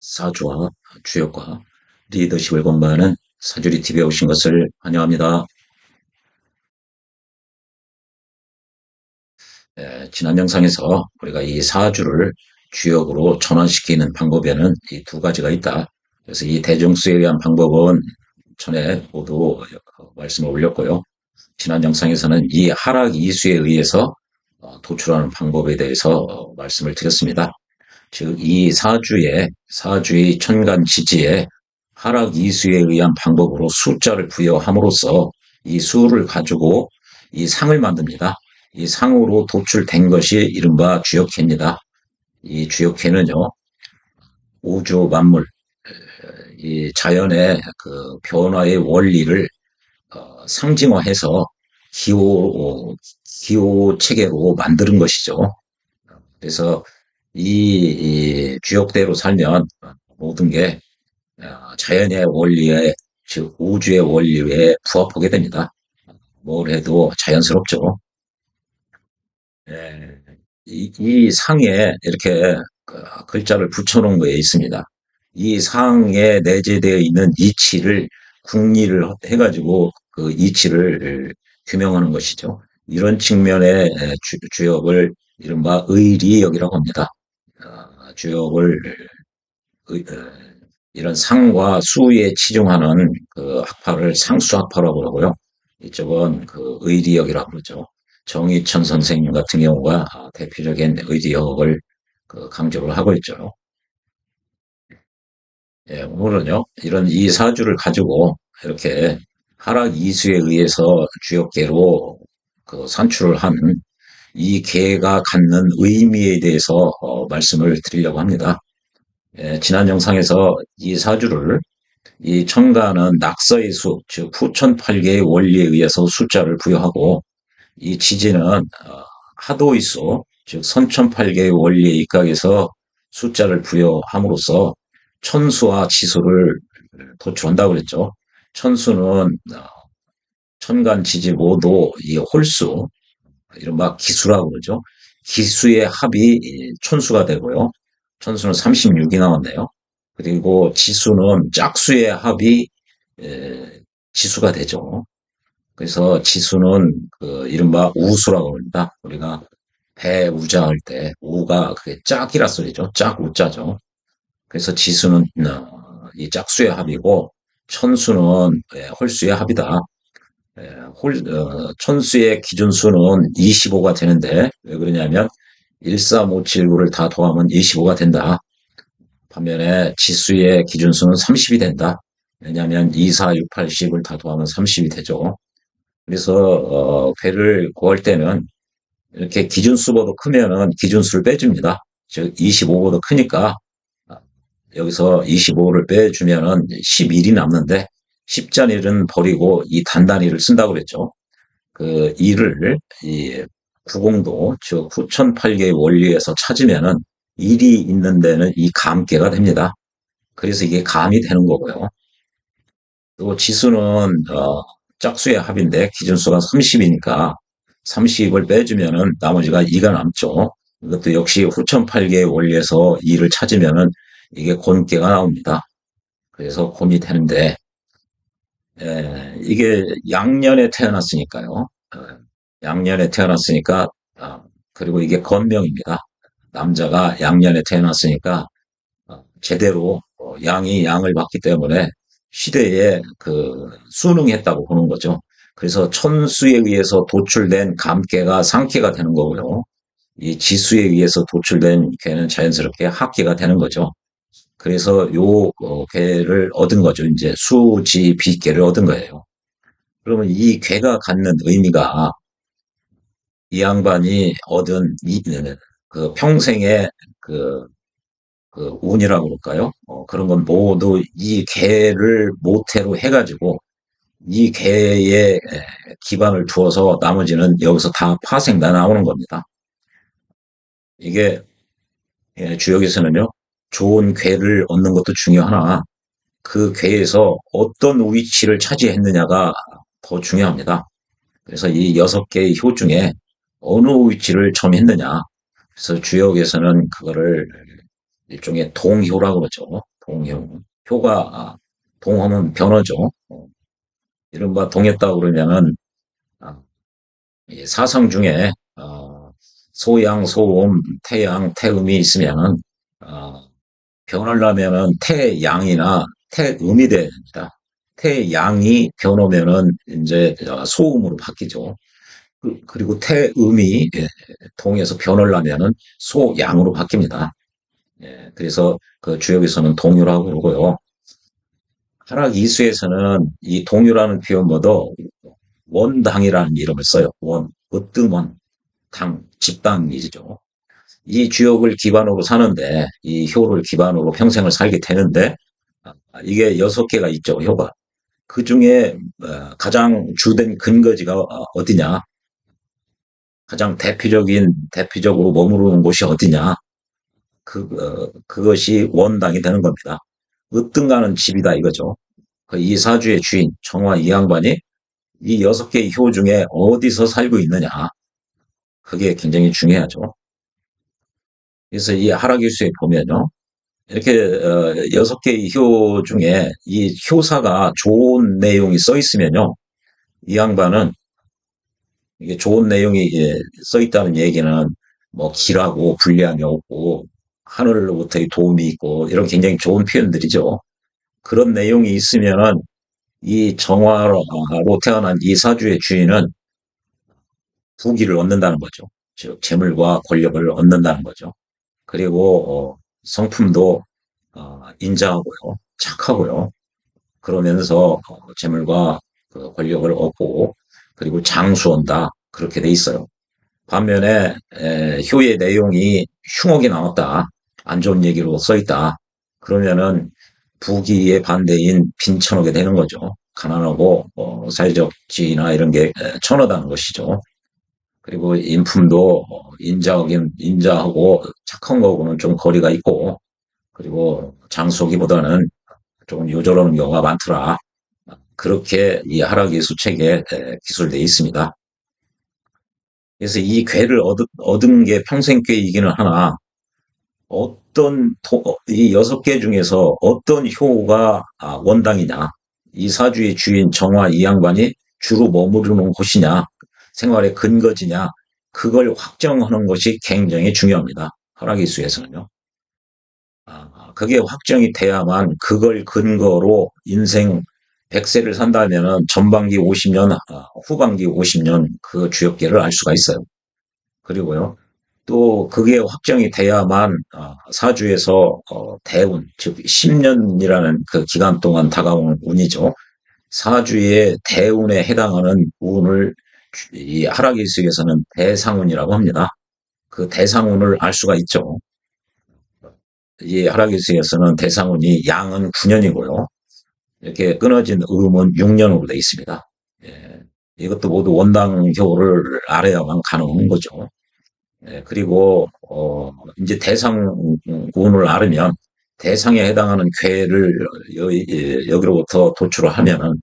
사주와 주역과 리더십을 공부하는 사주리 TV에 오신 것을 환영합니다. 지난 영상에서 우리가 이 사주를 주역으로 전환시키는 방법에는 이 두 가지가 있다. 그래서 이 대중수에 의한 방법은 전에 모두 말씀을 올렸고요. 지난 영상에서는 이 하락 이수에 의해서 도출하는 방법에 대해서 말씀을 드렸습니다. 즉, 이 사주의 천간지지에 하락 이수에 의한 방법으로 숫자를 부여함으로써 이 수를 가지고 이 상을 만듭니다. 이 상으로 도출된 것이 이른바 주역해입니다. 이 주역해는요, 우주 만물, 이 자연의 그 변화의 원리를 상징화해서 기호 체계로 만드는 것이죠. 그래서 이 주역대로 살면 모든 게 자연의 원리에, 즉 우주의 원리에 부합하게 됩니다. 뭘 해도 자연스럽죠. 예, 이 상에 이렇게 글자를 붙여놓은 거에 있습니다. 이 상에 내재되어 있는 이치를 국리를 해가지고 그 이치를 규명하는 것이죠. 이런 측면의 주역을 이른바 의리역이라고 합니다. 주역을 이런 상과 수에 치중하는 그 학파를 상수학파라고 하고요. 이쪽은 그 의리역이라고 그러죠. 정의천 선생님 같은 경우가 대표적인 의리역을 그 강조를 하고 있죠. 예, 오늘은요, 이런 이 사주를 가지고 이렇게 하락 이수에 의해서 주역계로 그 산출을 한 이 계가 갖는 의미에 대해서 말씀을 드리려고 합니다. 예, 지난 영상에서 이 사주를 이 천간은 낙서의 수, 즉 후천팔계의 원리에 의해서 숫자를 부여하고 이 지지는 하도의 수, 즉 선천팔계의 원리에 입각해서 숫자를 부여함으로써 천수와 지수를 도출한다고 그랬죠. 천수는 천간 지지 모두 이 홀수, 이른바 기수라고 그러죠. 기수의 합이 천수가 되고요. 천수는 36이 나왔네요. 그리고 지수는 짝수의 합이 지수가 되죠. 그래서 지수는 그 이른바 우수라고 합니다. 우리가 배우자 할 때 우가 그게 짝이라 소리죠. 짝 우자죠. 그래서 지수는 이 짝수의 합이고 천수는 홀수의 합이다. 천수의 기준수는 25가 되는데 왜 그러냐면 1, 3, 5, 7, 9를 다 더하면 25가 된다. 반면에 지수의 기준수는 30이 된다. 왜냐하면 2, 4, 6, 8, 10을 다 더하면 30이 되죠. 그래서 배를 구할 때는 이렇게 기준수보다 크면은 기준수를 빼줍니다. 즉 25보다 크니까 여기서 25를 빼주면은 11이 남는데 10잔일은 버리고 이 단단위를 쓴다고 그랬죠. 그 2를 이 구공도 즉 후천팔계의 원리에서 찾으면은 1이 있는 데는 이 감계가 됩니다. 그래서 이게 감이 되는 거고요. 또 지수는 짝수의 합인데 기준수가 30이니까 30을 빼주면은 나머지가 2가 남죠. 이것도 역시 후천팔계의 원리에서 2를 찾으면은 이게 곤계가 나옵니다. 그래서 곤이 되는데 이게 양년에 태어났으니까요. 양년에 태어났으니까 그리고 이게 건명입니다. 남자가 양년에 태어났으니까 제대로 양이 양을 받기 때문에 시대에 그 순응했다고 보는 거죠. 그래서 천수에 의해서 도출된 감계가 상계가 되는 거고요. 이 지수에 의해서 도출된 개는 자연스럽게 합계가 되는 거죠. 그래서 요 개를 얻은 거죠. 이제 수지 비개를 얻은 거예요. 그러면 이 개가 갖는 의미가 이 양반이 얻은 그 평생의 그, 그 운이라고 그럴까요? 그런 건 모두 이 개를 모태로 해가지고 이 개에 기반을 두어서 나머지는 여기서 다 파생다 나오는 겁니다. 이게 주역에서는요, 좋은 괴를 얻는 것도 중요하나 그 괴에서 어떤 위치를 차지했느냐가 더 중요합니다. 그래서 이 6개의 효 중에 어느 위치를 점했느냐. 그래서 주역에서는 그거를 일종의 동효라고 그러죠. 동효. 효가, 동하면 변어죠. 이른바 동했다 그러면은, 아, 이 사성 중에, 소양, 소음, 태양, 태음이 있으면은, 어, 변하려면은 태양이나 태음이 돼야 됩니다. 태양이 변하면은 이제 소음으로 바뀌죠. 그리고 태음이 동에서 변하려면은 소양으로 바뀝니다. 예, 그래서 그 주역에서는 동유라고 그러고요. 하락 이수에서는 이 동유라는 표현보다 원당이라는 이름을 써요. 원, 으뜸원, 당, 집당이죠. 이 주역을 기반으로 사는데, 이 효를 기반으로 평생을 살게 되는데, 이게 6개가 있죠, 효가. 그 중에 가장 주된 근거지가 어디냐? 가장 대표적으로 머무르는 곳이 어디냐? 그것이 원당이 되는 겁니다. 으뜸가는 집이다 이거죠. 그 이 사주의 주인, 정화 이 양반이 이 6개의 효 중에 어디서 살고 있느냐. 그게 굉장히 중요하죠. 그래서 이 하락일수에 보면요. 이렇게 6개의 효 중에 이 효사가 좋은 내용이 써 있으면요. 이 양반은 이게 좋은 내용이 써 있다는 얘기는 뭐 길하고 불리함이 없고 하늘로부터의 도움이 있고 이런 굉장히 좋은 표현들이죠. 그런 내용이 있으면은 이 정화로 태어난 이 사주의 주인은 부귀를 얻는다는 거죠. 즉 재물과 권력을 얻는다는 거죠. 그리고 성품도 인자하고요, 착하고요. 그러면서 재물과 그 권력을 얻고 그리고 장수한다 그렇게 돼 있어요. 반면에 효의 내용이 흉하게 나왔다, 안 좋은 얘기로 써 있다. 그러면은 부귀의 반대인 빈천하게 되는 거죠. 가난하고 사회적 지위나 이런 게 천하다는 것이죠. 그리고 인품도 인자하고 착한 거하고는 좀 거리가 있고, 그리고 장수기보다는 조금 요절하는 경우가 많더라. 그렇게 이 하락의 수책에 기술되어 있습니다. 그래서 이 괴를 얻은 게 평생 꾀이기는 하나, 이 6개 중에서 어떤 효가 원당이냐, 이 사주의 주인 정화 이 양반이 주로 머무르는 곳이냐, 생활의 근거지냐, 그걸 확정하는 것이 굉장히 중요합니다. 하락이수에서는요. 그게 확정이 돼야만 그걸 근거로 인생 100세를 산다면은 전반기 50년, 후반기 50년 그 주역계를 알 수가 있어요. 그리고요. 또 그게 확정이 돼야만 사주에서 대운, 즉 10년이라는 그 기간 동안 다가오는 운이죠. 사주의 대운에 해당하는 운을 이 하락일식에서는 대상운이라고 합니다. 그 대상운을 알 수가 있죠. 이 하락일식에서는 대상운이 양은 9년이고요. 이렇게 끊어진 음은 6년으로 되어 있습니다. 예, 이것도 모두 원당효를 알아야만 가능한 거죠. 예, 그리고 이제 대상운을 알으면 대상에 해당하는 쾌를 여기로부터 도출을 하면은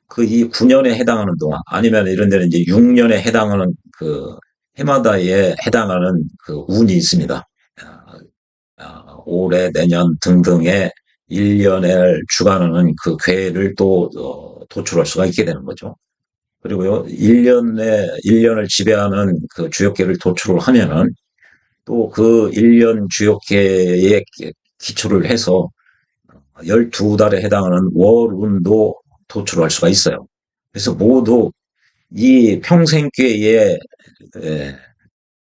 그 이 9년에 해당하는 동안 아니면 이런 데는 이제 6년에 해당하는 그 해마다에 해당하는 그 운이 있습니다. 올해, 내년 등등의 1년을 주관하는 그 쾌를 또 도출할 수가 있게 되는 거죠. 그리고요, 1년을 지배하는 그 주역계를 도출을 하면은 또 그 1년 주역계에 기초를 해서 12달에 해당하는 월운도 도출할 수가 있어요. 그래서 모두 이 평생계에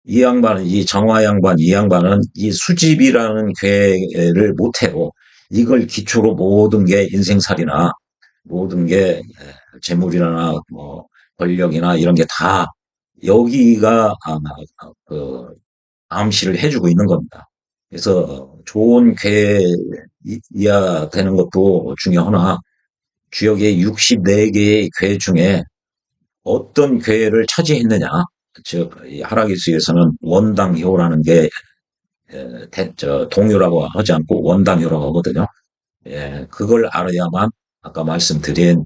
이 양반은, 이 정화 양반, 이 양반은 이 수집이라는 괴를 못해도 이걸 기초로 모든 게 인생살이나 모든 게 재물이나 뭐 권력이나 이런 게 다 여기가 그 암시를 해주고 있는 겁니다. 그래서 좋은 괴이야 되는 것도 중요하나 주역의 64개의 괴 중에 어떤 괴를 차지했느냐, 즉 하락이수에서는 원당효라는 게 동요라고 하지 않고 원당효라고 하거든요. 예, 그걸 알아야만 아까 말씀드린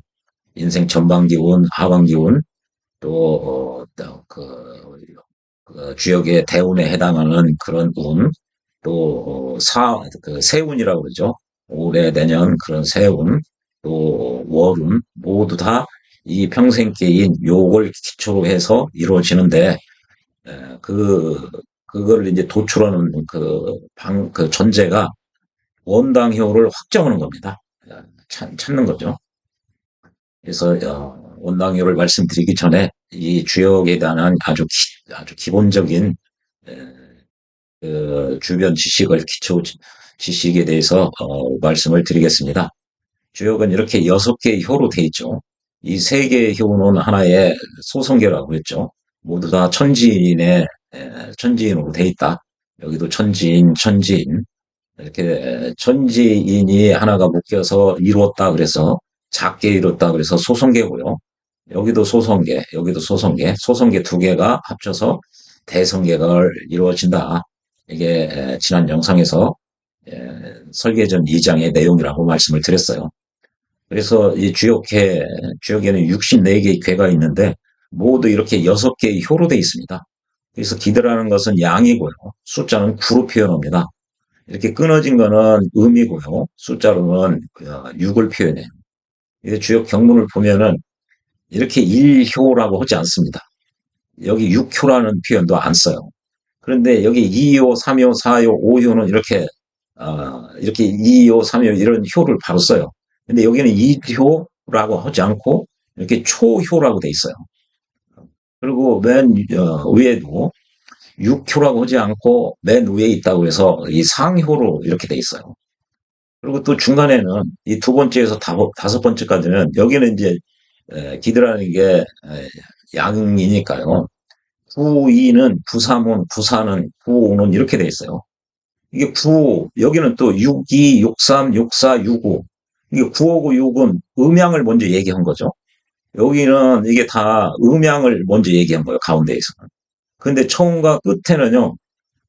인생 전반기운, 하반기운, 또, 그 주역의 대운에 해당하는 그런 운, 또, 세운이라고 그러죠. 올해, 내년 그런 세운, 또 월운, 모두 다 이 평생계인 요걸 기초로 해서 이루어지는데, 그, 그걸 이제 도출하는 그 전제가 원당효를 확정하는 겁니다. 찾는 거죠. 그래서, 원당효를 말씀드리기 전에 이 주역에 대한 아주 기본적인 그 주변 지식을 기초 지식에 대해서 말씀을 드리겠습니다. 주역은 이렇게 6개의 효로 돼 있죠. 이 3개의 효는 하나의 소성계라고 했죠. 모두 다 천지인으로 돼 있다. 여기도 천지인. 이렇게 천지인이 하나가 묶여서 이루었다 그래서 작게 이뤘다 그래서 소성계고요. 여기도 소성계 2개가 합쳐서 대성계가 이루어진다. 이게 지난 영상에서 설계전 2장의 내용이라고 말씀을 드렸어요. 그래서 이 주역에는 64개의 궤가 있는데 모두 이렇게 6개의 효로 되어 있습니다. 그래서 기드라는 것은 양이고요. 숫자는 9로 표현합니다. 이렇게 끊어진 거는 음이고요. 숫자로는 6을 표현해요. 주역 경문을 보면은 이렇게 1효라고 하지 않습니다. 여기 6효라는 표현도 안 써요. 그런데 여기 2호, 3호, 4호, 5효는 이렇게 2호, 3호 이런 효를 바로 써요. 근데 여기는 2효라고 하지 않고 이렇게 초효라고 돼 있어요. 그리고 맨 위에도 6효라고 하지 않고 맨 위에 있다고 해서 이 상효로 이렇게 돼 있어요. 그리고 또 중간에는 이 두 번째에서 다섯 번째까지는 여기는 이제 기드라는 게 양이니까요. 9, 2는 9, 3은 9, 4는 9, 5는 이렇게 돼 있어요. 이게 9, 여기는 또 6, 2, 6, 3, 6, 4, 6, 5. 이게 9하고 6은 음양을 먼저 얘기한 거죠. 여기는 이게 다 음양을 먼저 얘기한 거예요, 가운데에서는. 근데 처음과 끝에는요,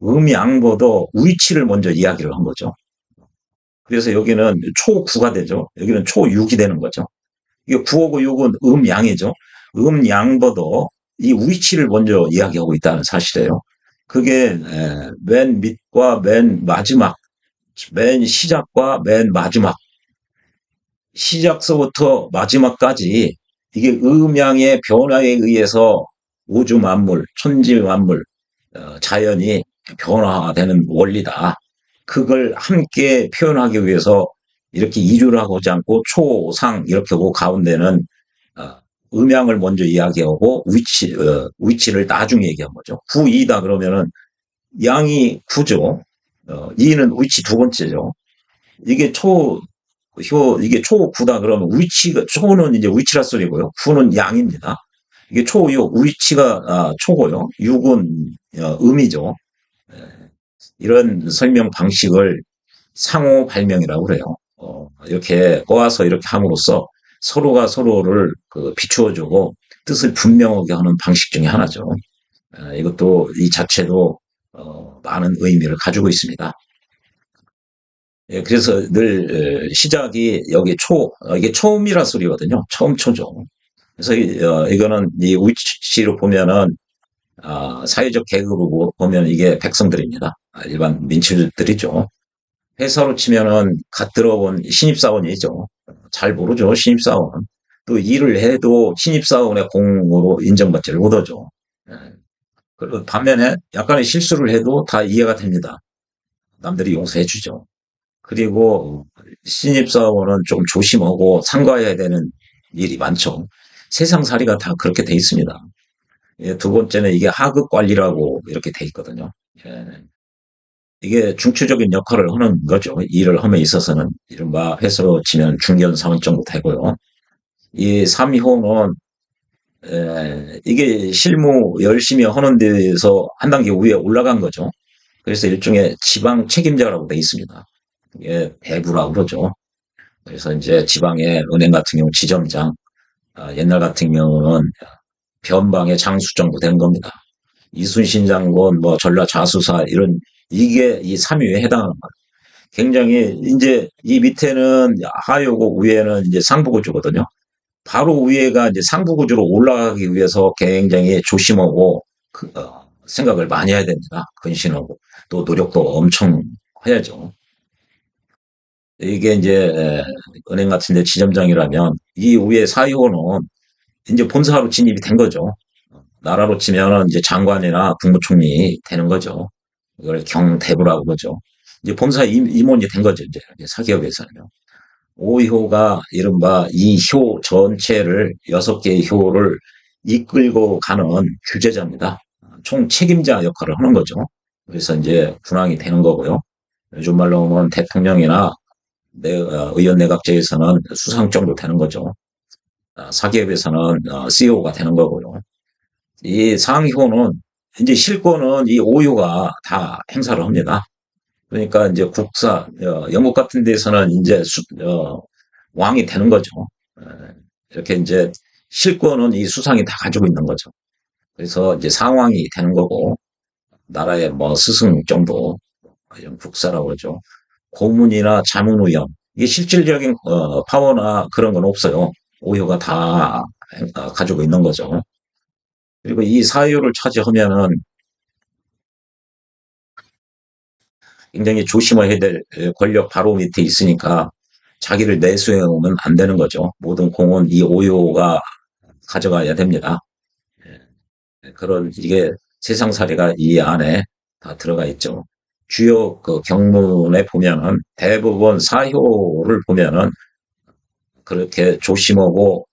음양보다 위치를 먼저 이야기를 한 거죠. 그래서 여기는 초9가 되죠. 여기는 초6이 되는 거죠. 이게 9하고 6은 음양이죠. 음양보다 이 위치를 먼저 이야기하고 있다는 사실이에요. 그게 맨 밑과 맨 마지막, 맨 시작과 맨 마지막, 시작서부터 마지막까지 이게 음양의 변화에 의해서 우주 만물, 천지 만물, 자연이 변화되는 원리다. 그걸 함께 표현하기 위해서 이렇게 이주를 하고 오지 않고 초상 이렇게 하고 가운데는 어, 음양을 먼저 이야기하고 위치를 나중에 얘기한 거죠. 9, 2다 그러면은 양이 9죠. 2는 위치 두 번째죠. 이게 이게 초 9다 그러면 초는 이제 위치라 소리고요. 9는 양입니다. 이게 위치가 초고요. 6은 음이죠. 이런 설명 방식을 상호 발명이라고 그래요. 이렇게 꼬아서 이렇게 함으로써 서로가 서로를 비추어주고 뜻을 분명하게 하는 방식 중에 하나죠. 이것도 이 자체도 많은 의미를 가지고 있습니다. 예, 그래서 늘 시작이 여기 이게 초음이라 소리거든요. 처음 초죠. 그래서 이거는 이 위치로 보면은 사회적 계급으로 보면 이게 백성들입니다. 일반 민출들이죠. 회사로 치면은 갓 들어온 신입사원이죠. 잘 모르죠, 신입사원. 또 일을 해도 신입사원의 공으로 인정받지를 못하죠. 예. 그리고 반면에 약간의 실수를 해도 다 이해가 됩니다. 남들이 용서해 주죠. 그리고 신입사원은 좀 조심하고 삼가해야 되는 일이 많죠. 세상살이가 다 그렇게 돼 있습니다. 예, 두 번째는 이게 하급 관리라고 이렇게 돼 있거든요. 예. 이게 중추적인 역할을 하는 거죠. 일을 함에 있어서는 이른바 회사로 치면 중견사원 정도 되고요. 이 3호는 이게 실무 열심히 하는 데서 한 단계 위에 올라간 거죠. 그래서 일종의 지방 책임자라고 돼 있습니다. 이게 대부라고 그러죠. 그래서 이제 지방의 은행 같은 경우 지점장, 옛날 같은 경우는 변방의 장수 정도 되는 겁니다. 이순신 장군, 뭐 전라자수사 이게 이 3위에 해당하는 거예요. 굉장히 이제 이 밑에는 하요고 위에는 이제 상부구조거든요. 바로 위에가 이제 상부구조로 올라가기 위해서 굉장히 조심하고 생각을 많이 해야 됩니다. 근신하고 또 노력도 엄청 해야죠. 이게 이제 은행 같은 데 지점장이라면 이 위에 사유호는 이제 본사로 진입이 된 거죠. 나라로 치면은 이제 장관이나 국무총리 되는 거죠. 이걸 경대부라고 그러죠. 이제 본사 임원이 된 거죠. 이제 사기업에서는. 5효가 이른바 이 효 전체를 6개의 효를 이끌고 가는 규제자입니다. 총 책임자 역할을 하는 거죠. 그래서 이제 군왕이 되는 거고요. 요즘 말로 하면 대통령이나 의원 내각제에서는 수상 정도 되는 거죠. 사기업에서는 CEO가 되는 거고요. 이 상효는 이제 실권은 이 5효가 다 행사를 합니다. 그러니까 이제 영국 같은 데서는 이제 왕이 되는 거죠. 에, 이렇게 이제 실권은 이 수상이 다 가지고 있는 거죠. 그래서 이제 상왕이 되는 거고, 나라의 뭐 스승 정도, 이런 국사라고 그러죠. 고문이나 자문위원, 이게 실질적인 파워나 그런 건 없어요. 오효가 다 가지고 있는 거죠. 그리고 이 사유를 차지하면은 굉장히 조심해야 될 권력 바로 밑에 있으니까 자기를 내수해오면 안 되는 거죠. 모든 공은 이 오효가 가져가야 됩니다. 그런 이게 세상 사례가 이 안에 다 들어가 있죠. 주요 그 경문에 보면은 대부분 사효를 보면은 그렇게 조심하고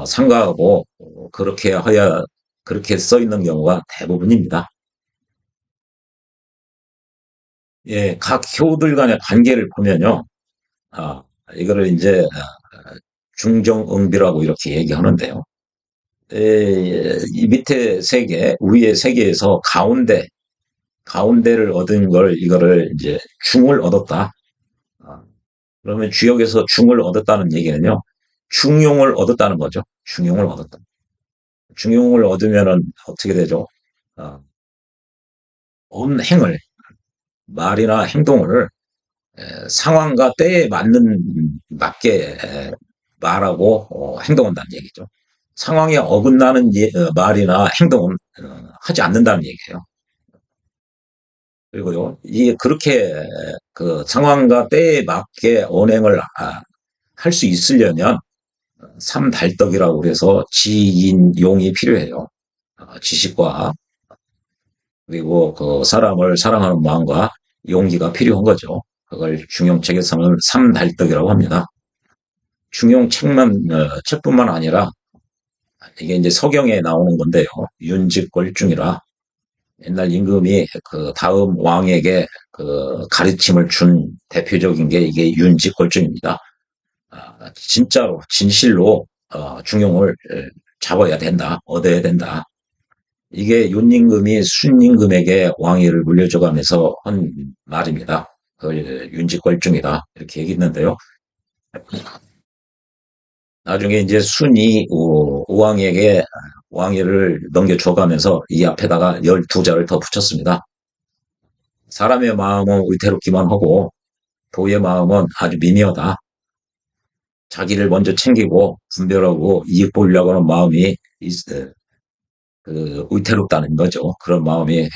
삼가하고 그렇게 해야 그렇게 써 있는 경우가 대부분입니다. 예, 각 효들 간의 관계를 보면요. 아, 이거를 이제 중정응비라고 이렇게 얘기하는데요. 이 밑에 세 개, 위에 세 개에서 가운데를 얻은 걸 이거를 이제 중을 얻었다. 아, 그러면 주역에서 중을 얻었다는 얘기는요. 중용을 얻었다는 거죠. 중용을 얻었다. 중용을 얻으면은 어떻게 되죠? 아, 온 행을 말이나 행동을 상황과 때에 맞게 말하고 행동한다는 얘기죠. 상황에 어긋나는 말이나 행동은 하지 않는다는 얘기예요. 그리고요, 이 그렇게 그 상황과 때에 맞게 언행을 할 수 있으려면 삼달덕이라고 그래서 지인용이 필요해요. 지식과 그리고 그 사람을 사랑하는 마음과 용기가 필요한 거죠. 그걸 중용책에서는 삼달덕이라고 합니다. 책뿐만 아니라 이게 이제 서경에 나오는 건데요. 윤직골중이라 옛날 임금이 그 다음 왕에게 그 가르침을 준 대표적인 게 이게 윤직골중입니다. 진짜로 진실로 중용을 잡아야 된다, 얻어야 된다. 이게 윤임금이 순임금에게 왕위를 물려줘가면서 한 말입니다. 그걸 윤직걸중이다 이렇게 얘기했는데요. 나중에 이제 순이 우왕에게 왕위를 넘겨줘가면서 이 앞에다가 12자를 더 붙였습니다. 사람의 마음은 위태롭기만 하고 도의 마음은 아주 미미하다. 자기를 먼저 챙기고 분별하고 이익 보려고 하는 마음이 위태롭다는 거죠. 그런 마음이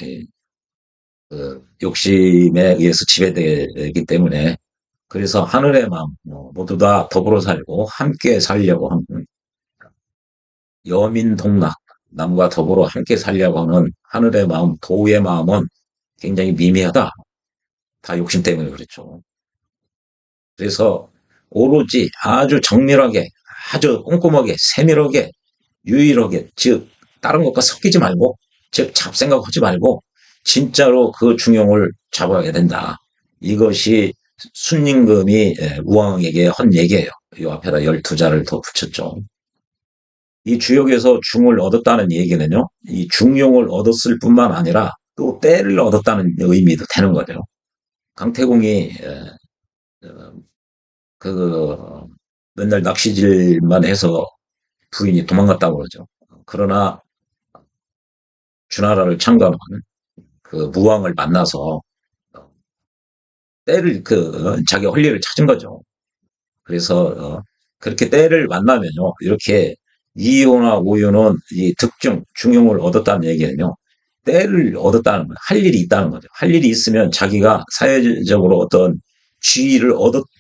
욕심에 의해서 지배되기 때문에 그래서 하늘의 마음 모두 다 더불어 살고 함께 살려고 하는 여민동락 남과 더불어 함께 살려고 하는 하늘의 마음 도의 마음은 굉장히 미미하다. 다 욕심 때문에 그렇죠. 그래서 오로지 아주 정밀하게 아주 꼼꼼하게 세밀하게 유일하게 즉 다른 것과 섞이지 말고 즉 잡생각하지 말고 진짜로 그 중용을 잡아야 된다. 이것이 순임금이 우왕에게 한 얘기예요. 이 앞에다 12자를 더 붙였죠. 이 주역에서 중을 얻었다는 얘기는요. 이 중용을 얻었을 뿐만 아니라 또 때를 얻었다는 의미도 되는 거죠. 강태공이 그 맨날 낚시질만 해서 부인이 도망갔다고 그러죠. 그러나 주나라를 창건한 그 무왕을 만나서 때를 자기 할 일을 찾은 거죠. 그래서 그렇게 때를 만나면요, 이렇게 이효나 오효는 이 득중 중용을 얻었다는 얘기는요, 때를 얻었다는 거예요. 할 일이 있다는 거죠. 할 일이 있으면 자기가 사회적으로 어떤 지위를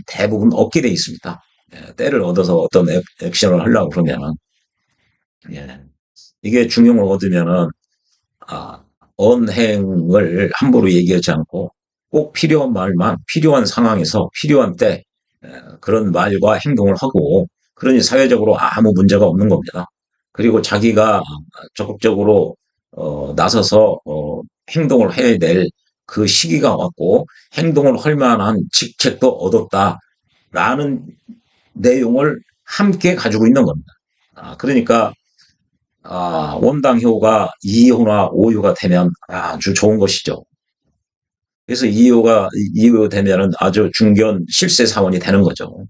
대부분 얻게 돼 있습니다. 예, 때를 얻어서 어떤 액션을 하려고 그러면, 예, 이게 중용을 얻으면은, 아, 언행을 함부로 얘기하지 않고 꼭 필요한 말만 필요한 상황에서 필요한 때 그런 말과 행동을 하고, 그러니 사회적으로 아무 문제가 없는 겁니다. 그리고 자기가 적극적으로 나서서 행동을 해야 될 그 시기가 왔고 행동을 할 만한 직책도 얻었다라는 내용을 함께 가지고 있는 겁니다. 그러니까 원당효가 2호나 5호가 되면 아주 좋은 것이죠. 그래서 2호 되면은 아주 중견 실세 사원이 되는 거죠.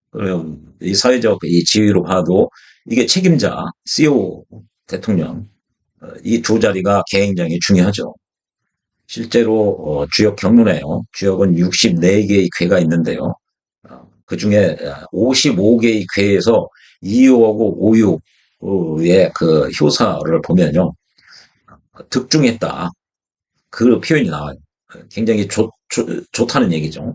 그리고 이 사회적 이 지위로 봐도 이게 책임자, CEO 대통령, 이 두 자리가 굉장히 중요하죠. 실제로 주역 경륜에요. 주역은 64개의 궤가 있는데요. 그 중에 55개의 궤에서 2호하고 5호의 그 효사를 보면요. 득중했다. 그 표현이 나와요. 굉장히 좋다는 얘기죠.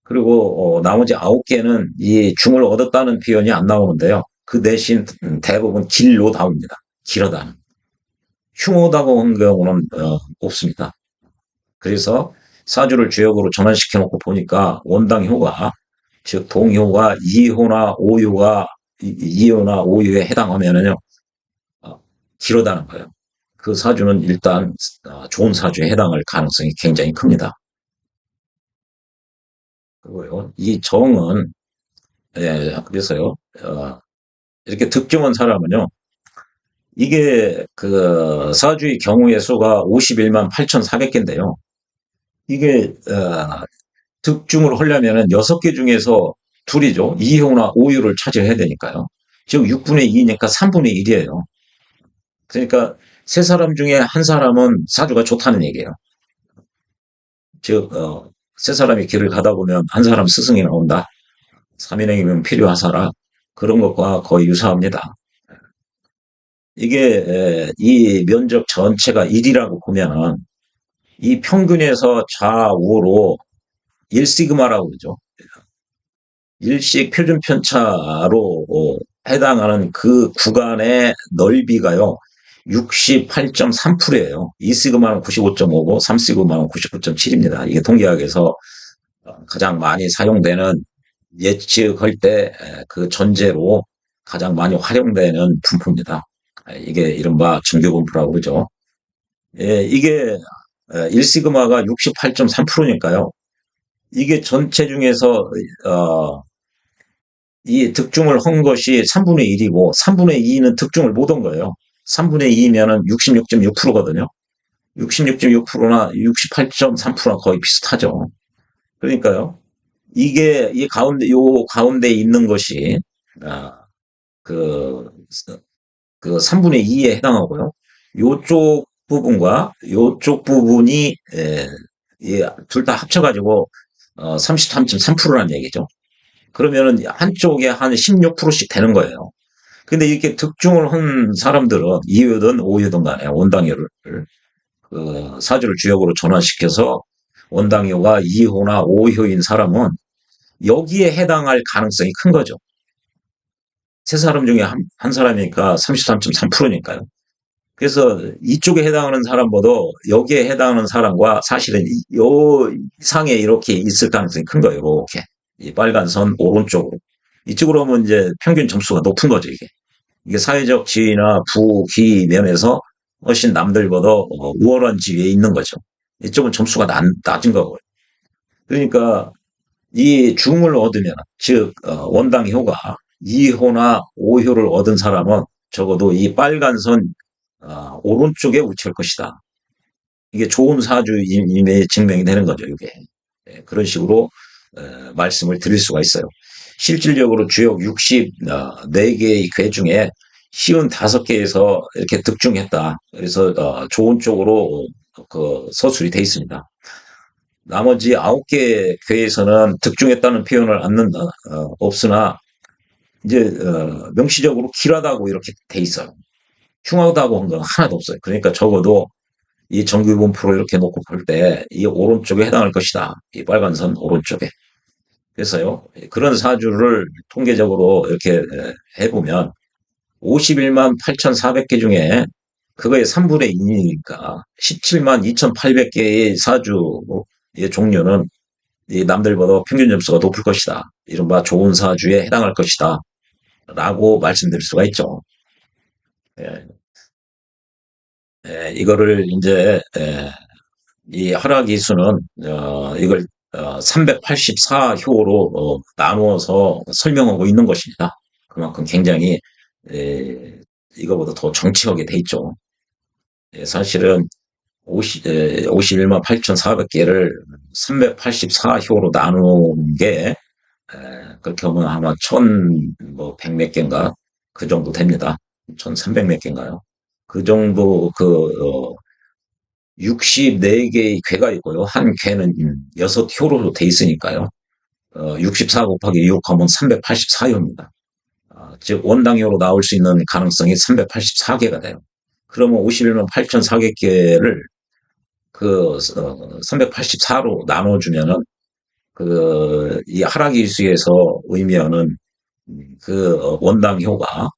그리고 나머지 9개는 이 중을 얻었다는 표현이 안 나오는데요. 그 대신 대부분 길로 나옵니다. 길어다. 흉하다고 한 경우는 없습니다. 그래서 사주를 주역으로 전환시켜 놓고 보니까 원당효가, 즉 동효가 2호나 5호가 2호나 5호에 해당하면은요. 길어다는 거예요. 그 사주는 일단 좋은 사주에 해당할 가능성이 굉장히 큽니다. 그리고요, 이 정은, 그래서요, 이렇게 득점한 사람은요, 이게 그 사주의 경우의 수가 51만 8,400개인데요. 이게 득중을 하려면은 6개 중에서 둘이죠. 2호나 5호를 차지해야 되니까요. 즉 6분의 2니까 3분의 1이에요. 그러니까 세 사람 중에 한 사람은 사주가 좋다는 얘기예요. 즉 세 사람이 길을 가다 보면 한 사람 스승이 나온다. 3인행이면 필요하사라. 그런 것과 거의 유사합니다. 이게 이 면적 전체가 1이라고 보면은 이 평균에서 좌우로 1시그마라고 그러죠. 일식 표준 편차로 해당하는 그 구간의 넓이가요. 68.3%예요. 2시그마는 95.5고 3시그마는 99.7입니다. 이게 통계학에서 가장 많이 사용되는 예측할 때 그 전제로 가장 많이 활용되는 분포입니다. 이게 이른바 정규분포라고 그러죠. 예, 이게 1시그마가 68.3%니까요. 이게 전체 중에서 이 득중을 한 것이 3분의 1이고 3분의 2는 득중을 못 한 거예요. 3분의 2면은 66.6%거든요. 66.6%나 68.3%나 거의 비슷하죠. 그러니까요. 이게 이 가운데 요 가운데 있는 것이 아, 그, 그 3분의 2에 해당하고요. 요쪽 부분과 요쪽 부분이 둘 다 합쳐가지고 33.3%라는 얘기죠. 그러면은 한쪽에 한 16%씩 되는 거예요. 근데 이렇게 득중을 한 사람들은 2호든 5호든 간에 원당효를 그 사주를 주역으로 전환시켜서 원당효가 2호나 5호인 사람은 여기에 해당할 가능성이 큰 거죠. 세 사람 중에 한 사람이니까 33.3%니까요. 그래서 이쪽에 해당하는 사람보다 여기에 해당하는 사람과 사실은 요 상에 이렇게 있을 가능성이 큰 거예요. 이렇게. 이 빨간 선 오른쪽으로. 이쪽으로 하면 이제 평균 점수가 높은 거죠, 이게. 이게 사회적 지위나 부귀 면에서 훨씬 남들보다 우월한 지위에 있는 거죠. 이쪽은 점수가 낮은 거고요. 그러니까 이 중을 얻으면, 즉 원당효가 2호나 5호를 얻은 사람은 적어도 이 빨간 선 오른쪽에 위치할 것이다. 이게 좋은 사주임에 증명이 되는 거죠, 이게. 그런 식으로 말씀을 드릴 수가 있어요. 실질적으로 주역 64개의 궤 중에 쉬운 5개에서 이렇게 득중했다. 그래서 좋은 쪽으로 그 서술이 돼 있습니다. 나머지 9개 궤에서는 득중했다는 표현을 않는다. 없으나 이제 명시적으로 길하다고 이렇게 돼 있어요. 흉하다고 한 건 하나도 없어요. 그러니까 적어도 이 정규분포로 이렇게 놓고 볼 때 이 오른쪽에 해당할 것이다. 이 빨간 선 오른쪽에. 그래서요, 그런 사주를 통계적으로 이렇게 해보면 51만 8,400개 중에 그거의 3분의 2니까 17만 2,800개의 사주의 종류는 이 남들보다 평균 점수가 높을 것이다. 이른바 좋은 사주에 해당할 것이다. 라고 말씀드릴 수가 있죠. 예, 이거를 이제 이 하락이수는 이걸 384효로 나누어서 설명하고 있는 것입니다. 그만큼 굉장히 에, 이거보다 더 정치하게 돼 있죠. 사실은 51만 8,400개를 384효로 나누는 게 그렇게 하면 아마 1,100 몇 개인가 그 정도 됩니다. 1,300 몇 개인가요? 그 정도 64개의 궤가 있고요. 한 궤는 6효로 돼 있으니까요. 64 곱하기 6 하면 384효입니다. 즉 원당효로 나올 수 있는 가능성이 384개가 돼요. 그러면 51만 8,400개를 384로 나눠주면은 이 하락일수에서 의미하는 원당효가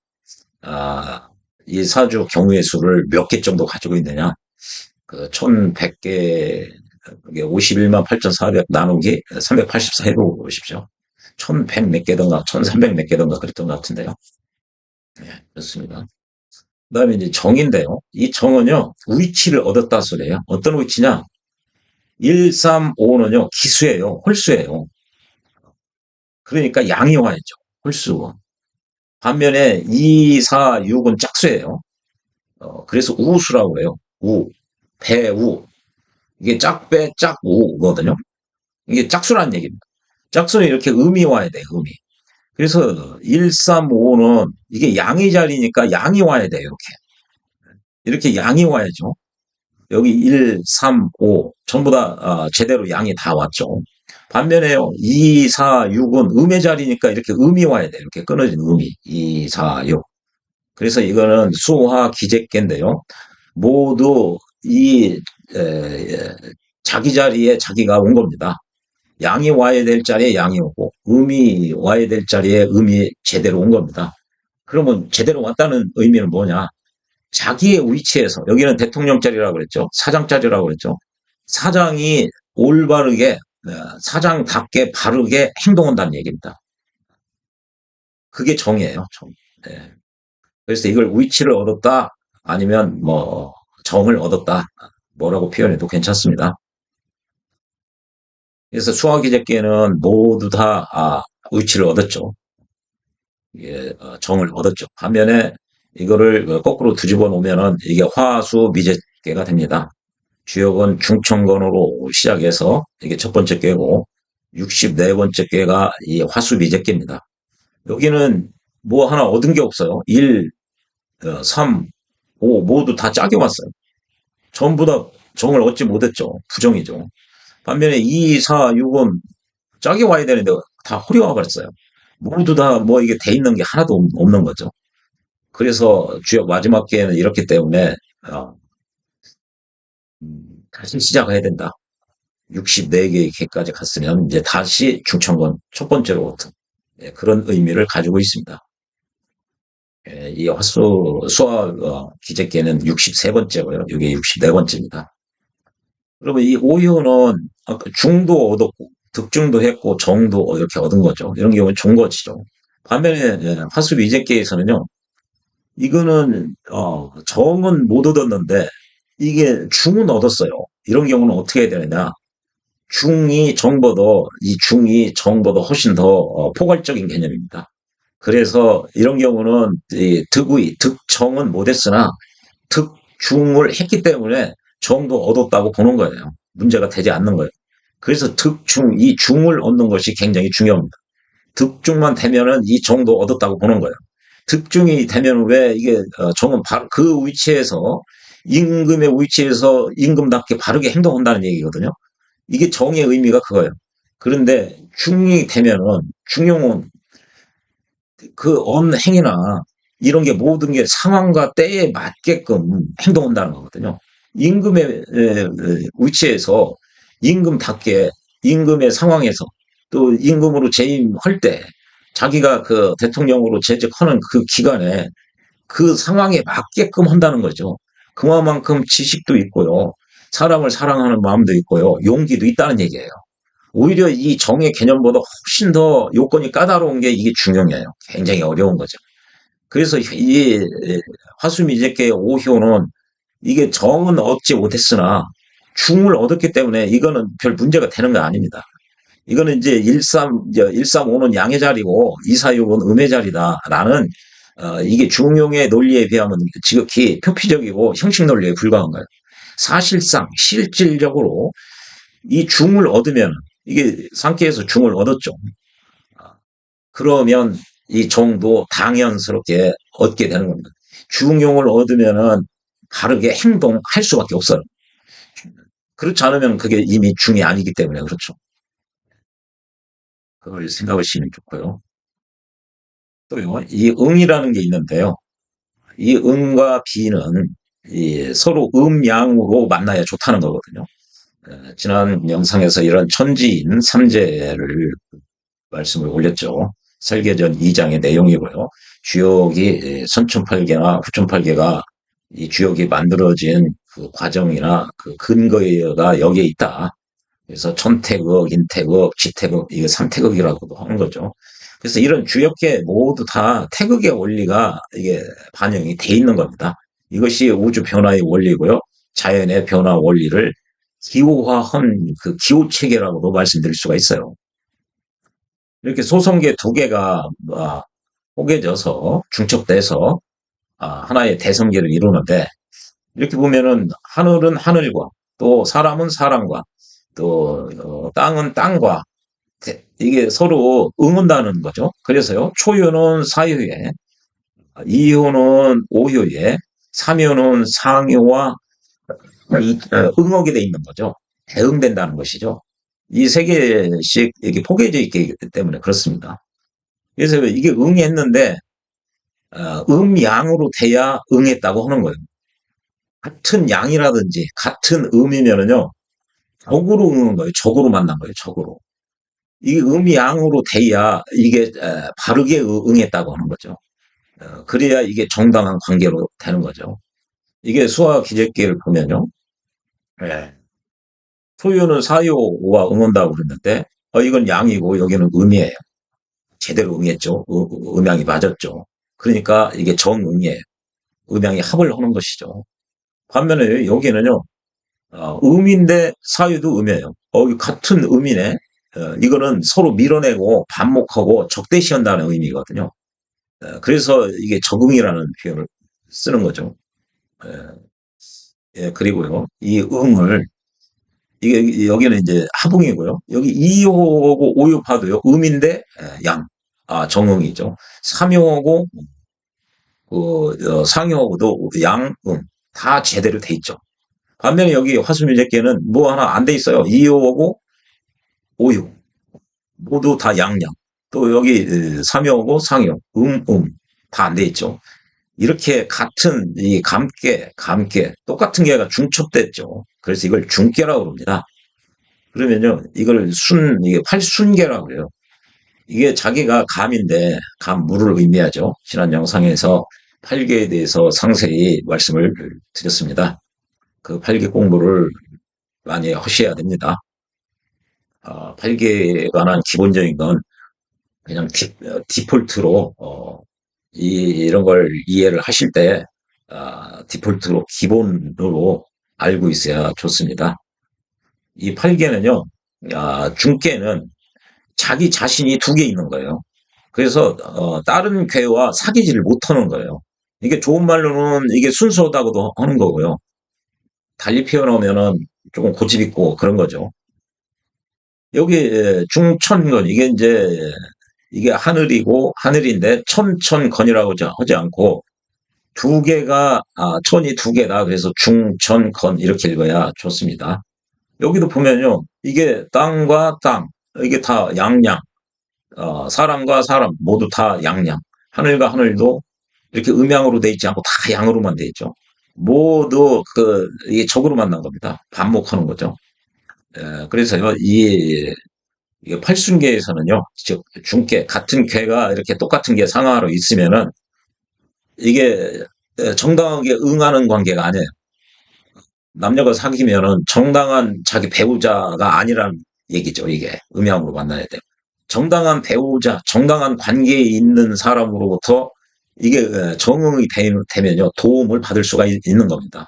이 사주 경우의 수를 몇 개 정도 가지고 있느냐 1100개 51만 8,400 나누기 384 해보십시오. 1100 몇 개던가 1300 몇 개던가 그랬던 것 같은데요. 네, 그렇습니다. 그다음에 이제 정인데요. 이 정은요 위치를 얻었다 소리예요. 어떤 위치냐? 1, 3, 5는요 기수예요. 홀수예요. 그러니까 양이 와야죠. 홀수. 반면에 2, 4, 6은 짝수예요. 그래서 우수라고 해요. 우, 배우. 이게 짝배, 짝우거든요. 이게 짝수라는 얘기입니다. 짝수는 이렇게 음이 와야 돼, 음이. 그래서 1, 3, 5는 이게 양의 자리니까 양이 와야 돼요, 이렇게. 이렇게 양이 와야죠. 여기 1, 3, 5 전부 다 제대로 양이 다 왔죠. 반면에요, 2, 4, 6은 음의 자리니까 이렇게 음이 와야 돼요. 이렇게 끊어진 음이. 2, 4, 6. 그래서 이거는 수화 기재계인데요. 모두 이 자기 자리에 자기가 온 겁니다. 양이 와야 될 자리에 양이 오고 음이 와야 될 자리에 음이 제대로 온 겁니다. 그러면 제대로 왔다는 의미는 뭐냐? 자기의 위치에서 여기는 대통령 자리라고 그랬죠. 사장 자리라고 그랬죠. 사장이 올바르게 사장답게 바르게 행동한다는 얘기입니다. 그게 정이에요. 정. 네. 그래서 이걸 위치를 얻었다 아니면 뭐 정을 얻었다 뭐라고 표현해도 괜찮습니다. 그래서 수학이제께는 모두 다 위치를 얻었죠. 예, 정을 얻었죠. 반면에 이거를 거꾸로 뒤집어 놓으면은 이게 화수미제계가 됩니다. 주역은 중천건으로 시작해서 이게 첫 번째 께고 64번째 께가 이 화수미제계입니다. 여기는 뭐 하나 얻은 게 없어요. 1, 3, 5 모두 다 짜게 왔어요. 전부 다 정을 얻지 못했죠. 부정이죠. 반면에 2, 4, 6은 짜게 와야 되는데 다 허리와 버렸어요. 모두 다 뭐 이게 돼 있는 게 하나도 없는 거죠. 그래서 주역 마지막 기회는 이렇기 때문에 어, 다시 시작해야 된다. 64개의 기까지 갔으면 이제 다시 중천권 첫 번째로 같은 그런 의미를 가지고 있습니다. 이 수학 기재계는 63번째고요. 이게 64번째입니다. 그러면 이 오효는 아까 중도 얻었고 득중도 했고 정도 이렇게 얻은 거죠. 이런 경우는 중거치죠. 반면에 화수 미제계에서는요. 이거는 정은 못 얻었는데 이게 중은 얻었어요. 이런 경우는 어떻게 해야 되느냐? 중이 정보다 이 중이 정보다 훨씬 더 포괄적인 개념입니다. 그래서 이런 경우는 이 득의 득정은 못했으나 득중을 했기 때문에 정도 얻었다고 보는 거예요. 문제가 되지 않는 거예요. 그래서 득중 이 중을 얻는 것이 굉장히 중요합니다. 득중만 되면은 이 정도 얻었다고 보는 거예요. 득중이 되면 왜 이게 정은 그 위치에서 임금의 위치에서 임금답게 바르게 행동한다는 얘기거든요. 이게 정의 의미가 그거예요. 그런데 중이 되면은 중용은 그 언행이나 이런 게 모든 게 상황과 때에 맞게끔 행동한다는 거거든요. 임금의 위치에서 임금답게 임금의 상황에서 또 임금으로 재임할 때 자기가 그 대통령으로 재직하는 그 기간에 그 상황에 맞게끔 한다는 거죠. 그만큼 지식도 있고요. 사람을 사랑하는 마음도 있고요. 용기도 있다는 얘기예요. 오히려 이 정의 개념보다 훨씬 더 요건이 까다로운 게 이게 중요해요. 굉장히 어려운 거죠. 그래서 이 화수미제께의 오효는 이게 정은 얻지 못했으나 중을 얻었기 때문에 이거는 별 문제가 되는 거 아닙니다. 이거는 이제 135는 양의 자리고 246은 음의 자리다라는 이게 중용의 논리에 비하면 지극히 표피적이고 형식 논리에 불과한 거예요. 사실상 실질적으로 이 중을 얻으면 이게 상계에서 중을 얻었죠. 그러면 이 정도 당연스럽게 얻게 되는 겁니다. 중용을 얻으면은 바르게 행동할 수밖에 없어요. 그렇지 않으면 그게 이미 중이 아니기 때문에 그렇죠. 그걸 생각하시면 좋고요. 또요, 이 응이라는 게 있는데요. 이 응과 비는 이 서로 음양으로 만나야 좋다는 거거든요. 지난 영상에서 이런 천지인 삼재를 말씀을 올렸죠. 설계전 2장의 내용이고요. 주역이 선천팔계나 후천팔계가 이 주역이 만들어진 그 과정이나 그 근거가 여기에 있다. 그래서 천태극, 인태극, 지태극, 이게 삼태극이라고도 하는 거죠. 그래서 이런 주역계 모두 다 태극의 원리가 이게 반영이 돼 있는 겁니다. 이것이 우주 변화의 원리고요. 자연의 변화 원리를 기호화한 그 기호 체계라고도 말씀드릴 수가 있어요. 이렇게 소성계 두 개가 포개져서 중첩돼서 하나의 대성계를 이루는데 이렇게 보면은 하늘은 하늘과 또 사람은 사람과 또 땅은 땅과 이게 서로 응원다는 거죠. 그래서요 초효는 사효에, 이효는 오효에, 삼효는 상효와 응하게 돼 있는 거죠. 대응된다는 것이죠. 이 세 개씩 이렇게 포개져 있기 때문에 그렇습니다. 그래서 이게 응했는데 음양으로 돼야 응했다고 하는 거예요. 같은 양이라든지 같은 음이면은요 적으로 응한 거예요. 적으로 만난 거예요. 적으로. 이게 음양으로 돼야 이게 바르게 응했다고 하는 거죠. 그래야 이게 정당한 관계로 되는 거죠. 이게 수화 기재기를 보면요. 네. 소유는 사유와 응한다고 그랬는데 이건 양이고 여기는 음이에요. 제대로 응했죠. 음양이 맞았죠. 그러니까 이게 정응이에요. 음양이 합을 하는 것이죠. 반면에 여기는요. 음인데 사유도 음이에요. 같은 음이네. 이거는 서로 밀어내고 반목하고 적대시한다는 의미거든요. 그래서 이게 적응이라는 표현을 쓰는 거죠. 그리고요, 이 응을, 이게, 여기는 이제 하붕이고요. 여기 이효하고 오효파도요, 음인데, 양. 정응이죠. 삼효하고, 상효하고도 양, 다 제대로 돼 있죠. 반면에 여기 화수미제께는 뭐 하나 안 돼 있어요. 이효하고 오효. 모두 다 양양. 또 여기 삼효하고 상효, 다 안 돼 있죠. 이렇게 같은 이 감계, 똑같은 개가 중첩됐죠. 그래서 이걸 중계라고 합니다. 그러면요, 이게 팔순계라고 그래요. 이게 자기가 감인데, 감무를 의미하죠. 지난 영상에서 팔계에 대해서 상세히 말씀을 드렸습니다. 그 팔계 공부를 많이 하셔야 됩니다. 팔계에 관한 기본적인 건 그냥 디폴트로, 이런 걸 이해를 하실 때, 디폴트로 기본으로 알고 있어야 좋습니다. 이 8개는요, 중계는 자기 자신이 두 개 있는 거예요. 그래서, 다른 괴와 사귀지를 못하는 거예요. 이게 좋은 말로는 이게 순수하다고도 하는 거고요. 달리 표현하면은 조금 고집 있고 그런 거죠. 여기 중천건, 이게 하늘이고, 하늘인데, 천천건이라고 하지 않고, 두 개가, 천이 두 개다. 그래서 중천건 이렇게 읽어야 좋습니다. 여기도 보면요. 이게 땅과 땅, 이게 다 양양, 사람과 사람 모두 다 양양. 하늘과 하늘도 이렇게 음양으로 돼 있지 않고 다 양으로만 돼 있죠. 모두 이게 적으로 만난 겁니다. 반목하는 거죠. 그래서요, 이 이게 팔순계에서는요, 즉 중계 같은 궤가 이렇게 똑같은 게 상하로 있으면은 이게 정당하게 응하는 관계가 아니에요. 남녀가 사귀면은 정당한 자기 배우자가 아니라는 얘기죠. 이게 음양으로 만나야 돼요. 정당한 배우자, 정당한 관계에 있는 사람으로부터 이게 정응이 되면요 도움을 받을 수가 있는 겁니다.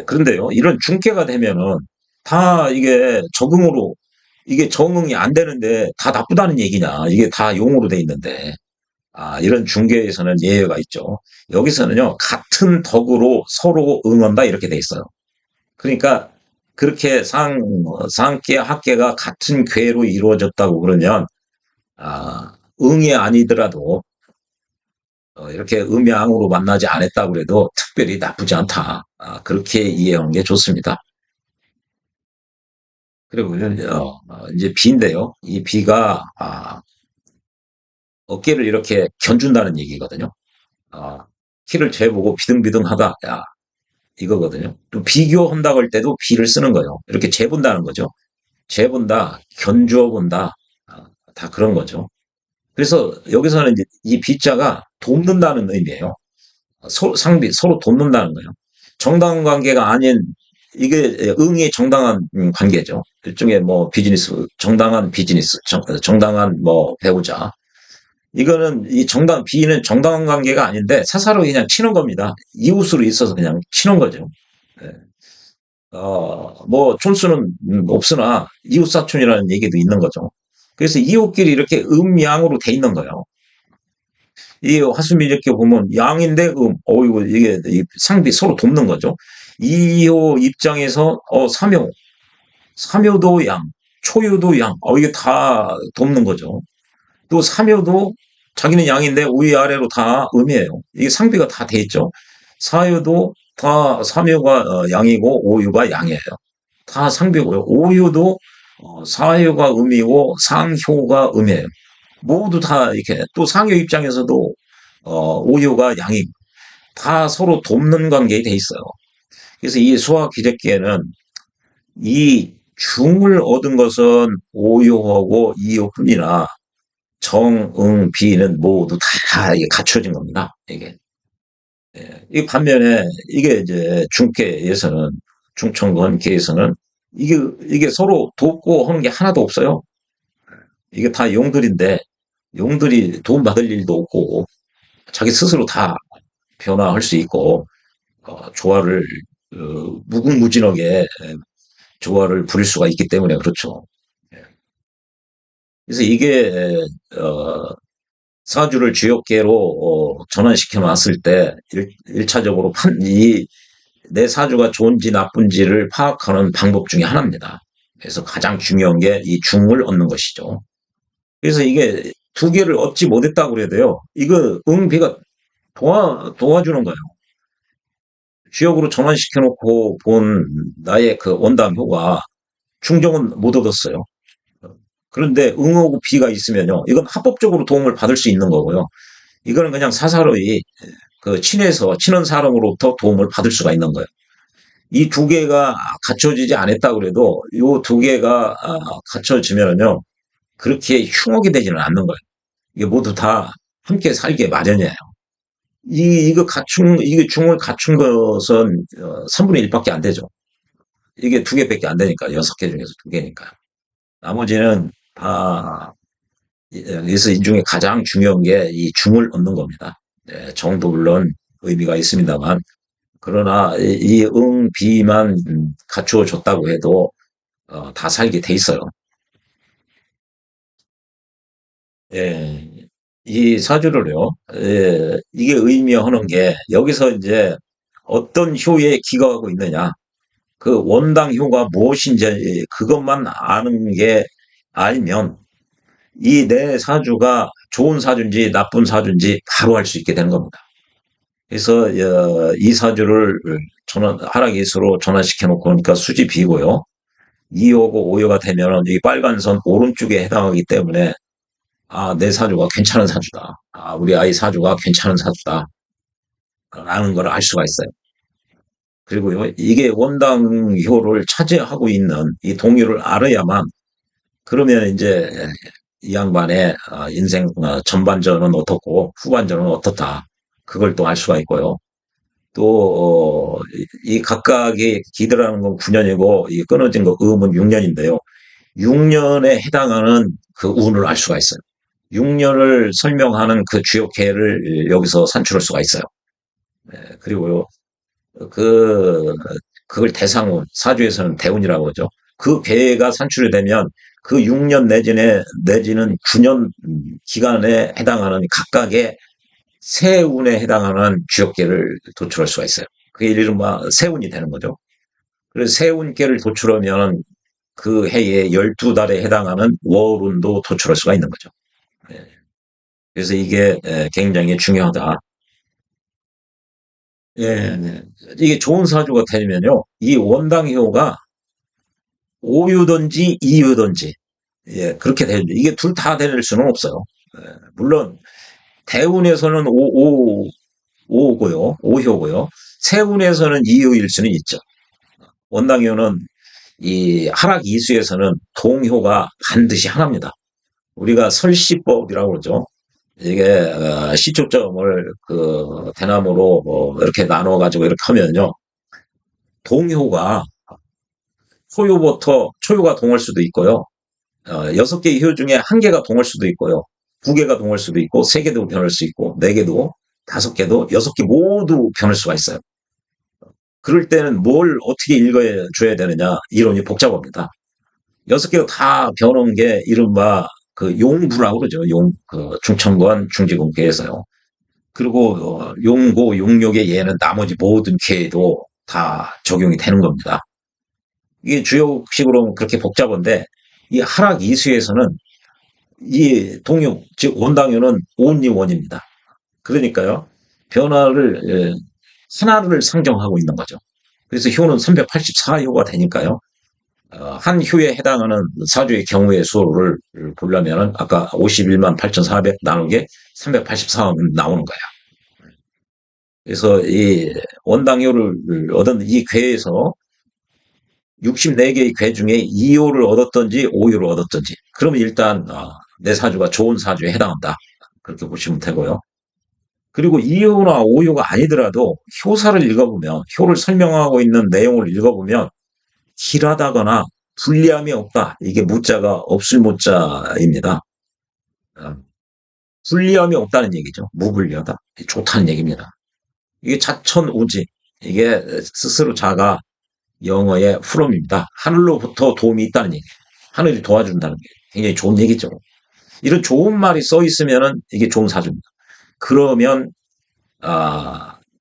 그런데요, 이런 중계가 되면은 다 이게 적응으로 이게 적응이 안 되는데 다 나쁘다는 얘기냐? 이게 다 용어로 돼 있는데 이런 중개에서는 예외가 있죠. 여기서는요, 같은 덕으로 서로 응한다 이렇게 돼 있어요. 그러니까 그렇게 상계 합계가 같은 궤로 이루어졌다고 그러면 응이 아니더라도 이렇게 음양으로 만나지 않았다고 그래도 특별히 나쁘지 않다. 그렇게 이해하는 게 좋습니다. 그리고 이제 비인데요. 이 비가 어깨를 이렇게 견준다는 얘기거든요. 아, 키를 재보고 비등비등하다. 야, 이거거든요. 또 비교한다고 할 때도 비를 쓰는 거예요. 이렇게 재본다는 거죠. 재본다, 견주어 본다. 다 그런 거죠. 그래서 여기서는 이제 이 비자가 돕는다는 의미예요. 상비, 서로 돕는다는 거예요. 정당 관계가 아닌, 이게 응의 정당한 관계죠. 일종의 뭐 비즈니스, 정당한 비즈니스, 정당한 뭐 배우자. 이거는 이 정당, 비는 정당한 관계가 아닌데 사사로 그냥 치는 겁니다. 이웃으로 있어서 그냥 치는 거죠. 예. 뭐, 촌수는 없으나 이웃사촌이라는 얘기도 있는 거죠. 그래서 이웃끼리 이렇게 음양으로 돼 있는 거예요. 이 화수미 이렇게 보면 양인데 이거 이게 상비 서로 돕는 거죠. 이호 입장에서 삼효도 양, 초유도 양, 이게 다 돕는 거죠. 또 삼효도 자기는 양인데 위아래로 다 음이에요. 이게 상비가 다 돼 있죠. 사유도 다 삼효가 양이고 오유가 양이에요. 다 상비고요. 오유도 사유가 음이고 상효가 음이에요. 모두 다 이렇게 또 상효 입장에서도 오유가 양이 다 서로 돕는 관계에 돼 있어요. 그래서 이 수학 기적계는 이 중을 얻은 것은 오유하고 이유뿐이나 정, 응, 비는 모두 다 이게 갖춰진 겁니다. 이게. 예. 이 반면에 이게 이제 중계에서는 중천권계에서는 이게 서로 돕고 하는 게 하나도 없어요. 이게 다 용들인데 용들이 도움받을 일도 없고 자기 스스로 다 변화할 수 있고 조화를 무궁무진하게 조화를 부릴 수가 있기 때문에 그렇죠. 예. 그래서 이게 어, 사주를 주역계로 전환시켜 놨을 때 일차적으로 내 사주가 좋은지 나쁜지를 파악하는 방법 중에 하나입니다. 그래서 가장 중요한 게 이 중을 얻는 것이죠. 그래서 이게 두 개를 얻지 못했다고 그래도요. 이거 응비가 도와주는 거예요. 주역으로 전환시켜 놓고 본 나의 그 원담효가 충정은 못 얻었어요. 그런데 응하고 비가 있으면요. 이건 합법적으로 도움을 받을 수 있는 거고요. 이거는 그냥 사사로이 친한 사람으로부터 도움을 받을 수가 있는 거예요. 이 두 개가 갖춰지지 않았다 그래도 이 두 개가 갖춰지면요 그렇게 흉하게 되지는 않는 거예요. 이게 모두 다 함께 살기에 마련이에요. 이게 중을 갖춘 것은 3분의 1밖에 안 되죠. 이게 두 개밖에 안 되니까, 여섯 개 중에서 두 개니까. 나머지는 다, 그래서 이 중에 가장 중요한 게 이 중을 얻는 겁니다. 네, 정도 물론 의미가 있습니다만, 그러나 이 응, 비만 갖추어졌다고 해도 다 살게 돼 있어요. 예, 이 사주를요, 이게 의미하는 게 여기서 이제 어떤 효에 기거하고 있느냐, 그 원당 효가 무엇인지 그것만 아는 게 알면 이 내 사주가 좋은 사주인지 나쁜 사주인지 바로 알 수 있게 되는 겁니다. 그래서 이 사주를 하락이수로 전환시켜 놓고 보니까 수지 비고요. 2호고 5호가 되면 이 빨간 선 오른쪽에 해당하기 때문에 내 사주가 괜찮은 사주다. 우리 아이 사주가 괜찮은 사주다. 라는 걸 알 수가 있어요. 그리고요, 이게 원당효를 차지하고 있는 이 동요를 알아야만, 그러면 이제 이 양반의 인생 전반전은 어떻고 후반전은 어떻다. 그걸 또 알 수가 있고요. 또, 이 각각이 기드라는 건 9년이고, 이 끊어진 거 음은 6년인데요. 6년에 해당하는 그 운을 알 수가 있어요. 6년을 설명하는 그 주요 계를 여기서 산출할 수가 있어요. 그리고요, 그, 그걸 대상운, 사주에서는 대운이라고 하죠. 그 계가 산출이 되면 그 6년 내지는 9년 기간에 해당하는 각각의 세운에 해당하는 주역계를 도출할 수가 있어요. 그게 이른바 세운이 되는 거죠. 그래서 세운계를 도출하면 그 해에 12달에 해당하는 월운도 도출할 수가 있는 거죠. 예. 그래서 이게 굉장히 중요하다. 예, 네. 이게 좋은 사주가 되면요, 이 원당효가 오유든지 이유든지, 예, 그렇게 되죠. 이게 둘 다 될 수는 없어요. 예, 물론 대운에서는 오고요, 오효고요. 세운에서는 이효일 수는 있죠. 원당효는 이 하락 이수에서는 동효가 반드시 하나입니다. 우리가 설시법이라고 그러죠. 이게 시초점을 그 대나무로 이렇게 나눠 가지고 이렇게 하면요, 동효가 소요부터 초효가 동할 수도 있고요. 6개의 효 중에 1개가 동할 수도 있고요. 2개가 동할 수도 있고, 3개도 변할 수 있고, 4개도, 5개도, 6개 모두 변할 수가 있어요. 그럴 때는 뭘 어떻게 읽어줘야 되느냐, 이론이 복잡합니다. 6개가 다 변한 게 이른바 그 용부라고 그러죠. 그 중천관 중지공계에서요. 그리고 용고, 용력의 예는 나머지 모든 계에도 다 적용이 되는 겁니다. 이게 주요식으로 그렇게 복잡한데, 이 하락 이수에서는 이 동요, 즉 원당요는 온리 원입니다. 그러니까요, 변화를 하나를 상정하고 있는 거죠. 그래서 효는 384효가 되니까요. 한 효에 해당하는 사주의 경우의 수를 보려면 아까 51만 8,400 나누게 384는 나오는 거야. 그래서 이 원당효를 얻은 이 괴에서 64개의 괴 중에 2호를 얻었든지 5호를 얻었든지, 그러면 일단 내 사주가 좋은 사주에 해당한다. 그렇게 보시면 되고요. 그리고 2호나 5호가 아니더라도 효사를 읽어보면, 효를 설명하고 있는 내용을 읽어보면 길하다거나 불리함이 없다. 이게 무자가 없을 무자입니다. 어, 불리함이 없다는 얘기죠. 무불리하다. 좋다는 얘기입니다. 이게 자천우지. 이게 스스로 자가 영어의 프롬입니다. 하늘로부터 도움이 있다는 얘기. 하늘이 도와준다는 게 굉장히 좋은 얘기죠. 이런 좋은 말이 써 있으면은 이게 좋은 사주입니다. 그러면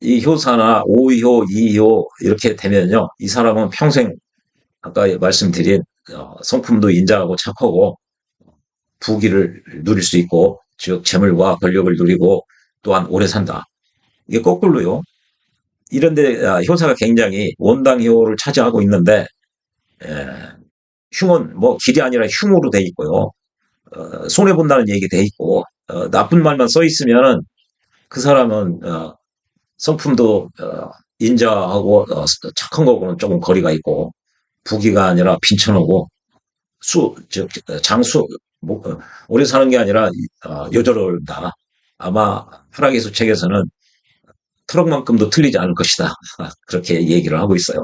이 효사나 5효, 2효 이렇게 되면요, 이 사람은 평생 아까 말씀드린 성품도 인자하고 착하고 부귀를 누릴 수 있고, 즉 재물과 권력을 누리고 또한 오래 산다. 이게 거꾸로요. 이런데 효사가 굉장히 원당효를 차지하고 있는데, 에, 흉은 뭐 길이 아니라 흉으로 돼 있고요. 손해 본다는 얘기 돼 있고, 나쁜 말만 써 있으면은 그 사람은 성품도 인자하고 착한 거고는 조금 거리가 있고, 부귀가 아니라 빈천하고 즉 장수, 뭐, 오래 사는 게 아니라 요절을다. 아마 하락의수 책에서는 트럭만큼도 틀리지 않을 것이다. 그렇게 얘기를 하고 있어요.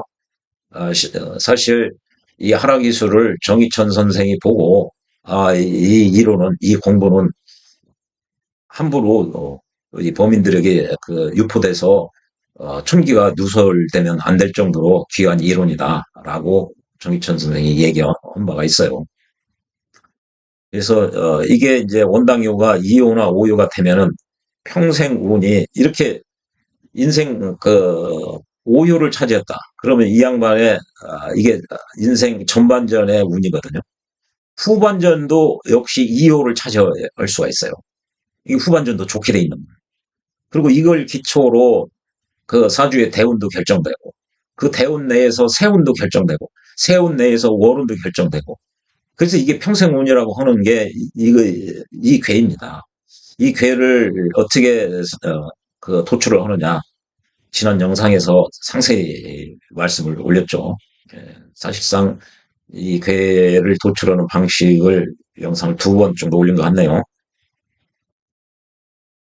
사실 이 하락이수를 정희천 선생이 보고, 이 이론은, 이 공부는 함부로 이 범인들에게 그 유포돼서 촌기가 누설되면 안 될 정도로 귀한 이론이다라고 정희천 선생이 얘기한 바가 있어요. 그래서 이게 이제 원당요가 2호나 5호가 되면은 평생 운이 이렇게 인생 그 5호를 차지했다. 그러면 이 양반의 이게 인생 전반전의 운이거든요. 후반전도 역시 2호를 차지할 수가 있어요. 이 후반전도 좋게 돼 있는 거예요. 그리고 이걸 기초로 그 사주의 대운도 결정되고, 그 대운 내에서 세운도 결정되고, 세운 내에서 월운도 결정되고, 그래서 이게 평생 운이라고 하는 게 이 괴입니다. 이 괴를 어떻게 그 도출을 하느냐. 지난 영상에서 상세히 말씀을 올렸죠. 사실상 이 괴를 도출하는 방식을 영상을 2번 정도 올린 것 같네요.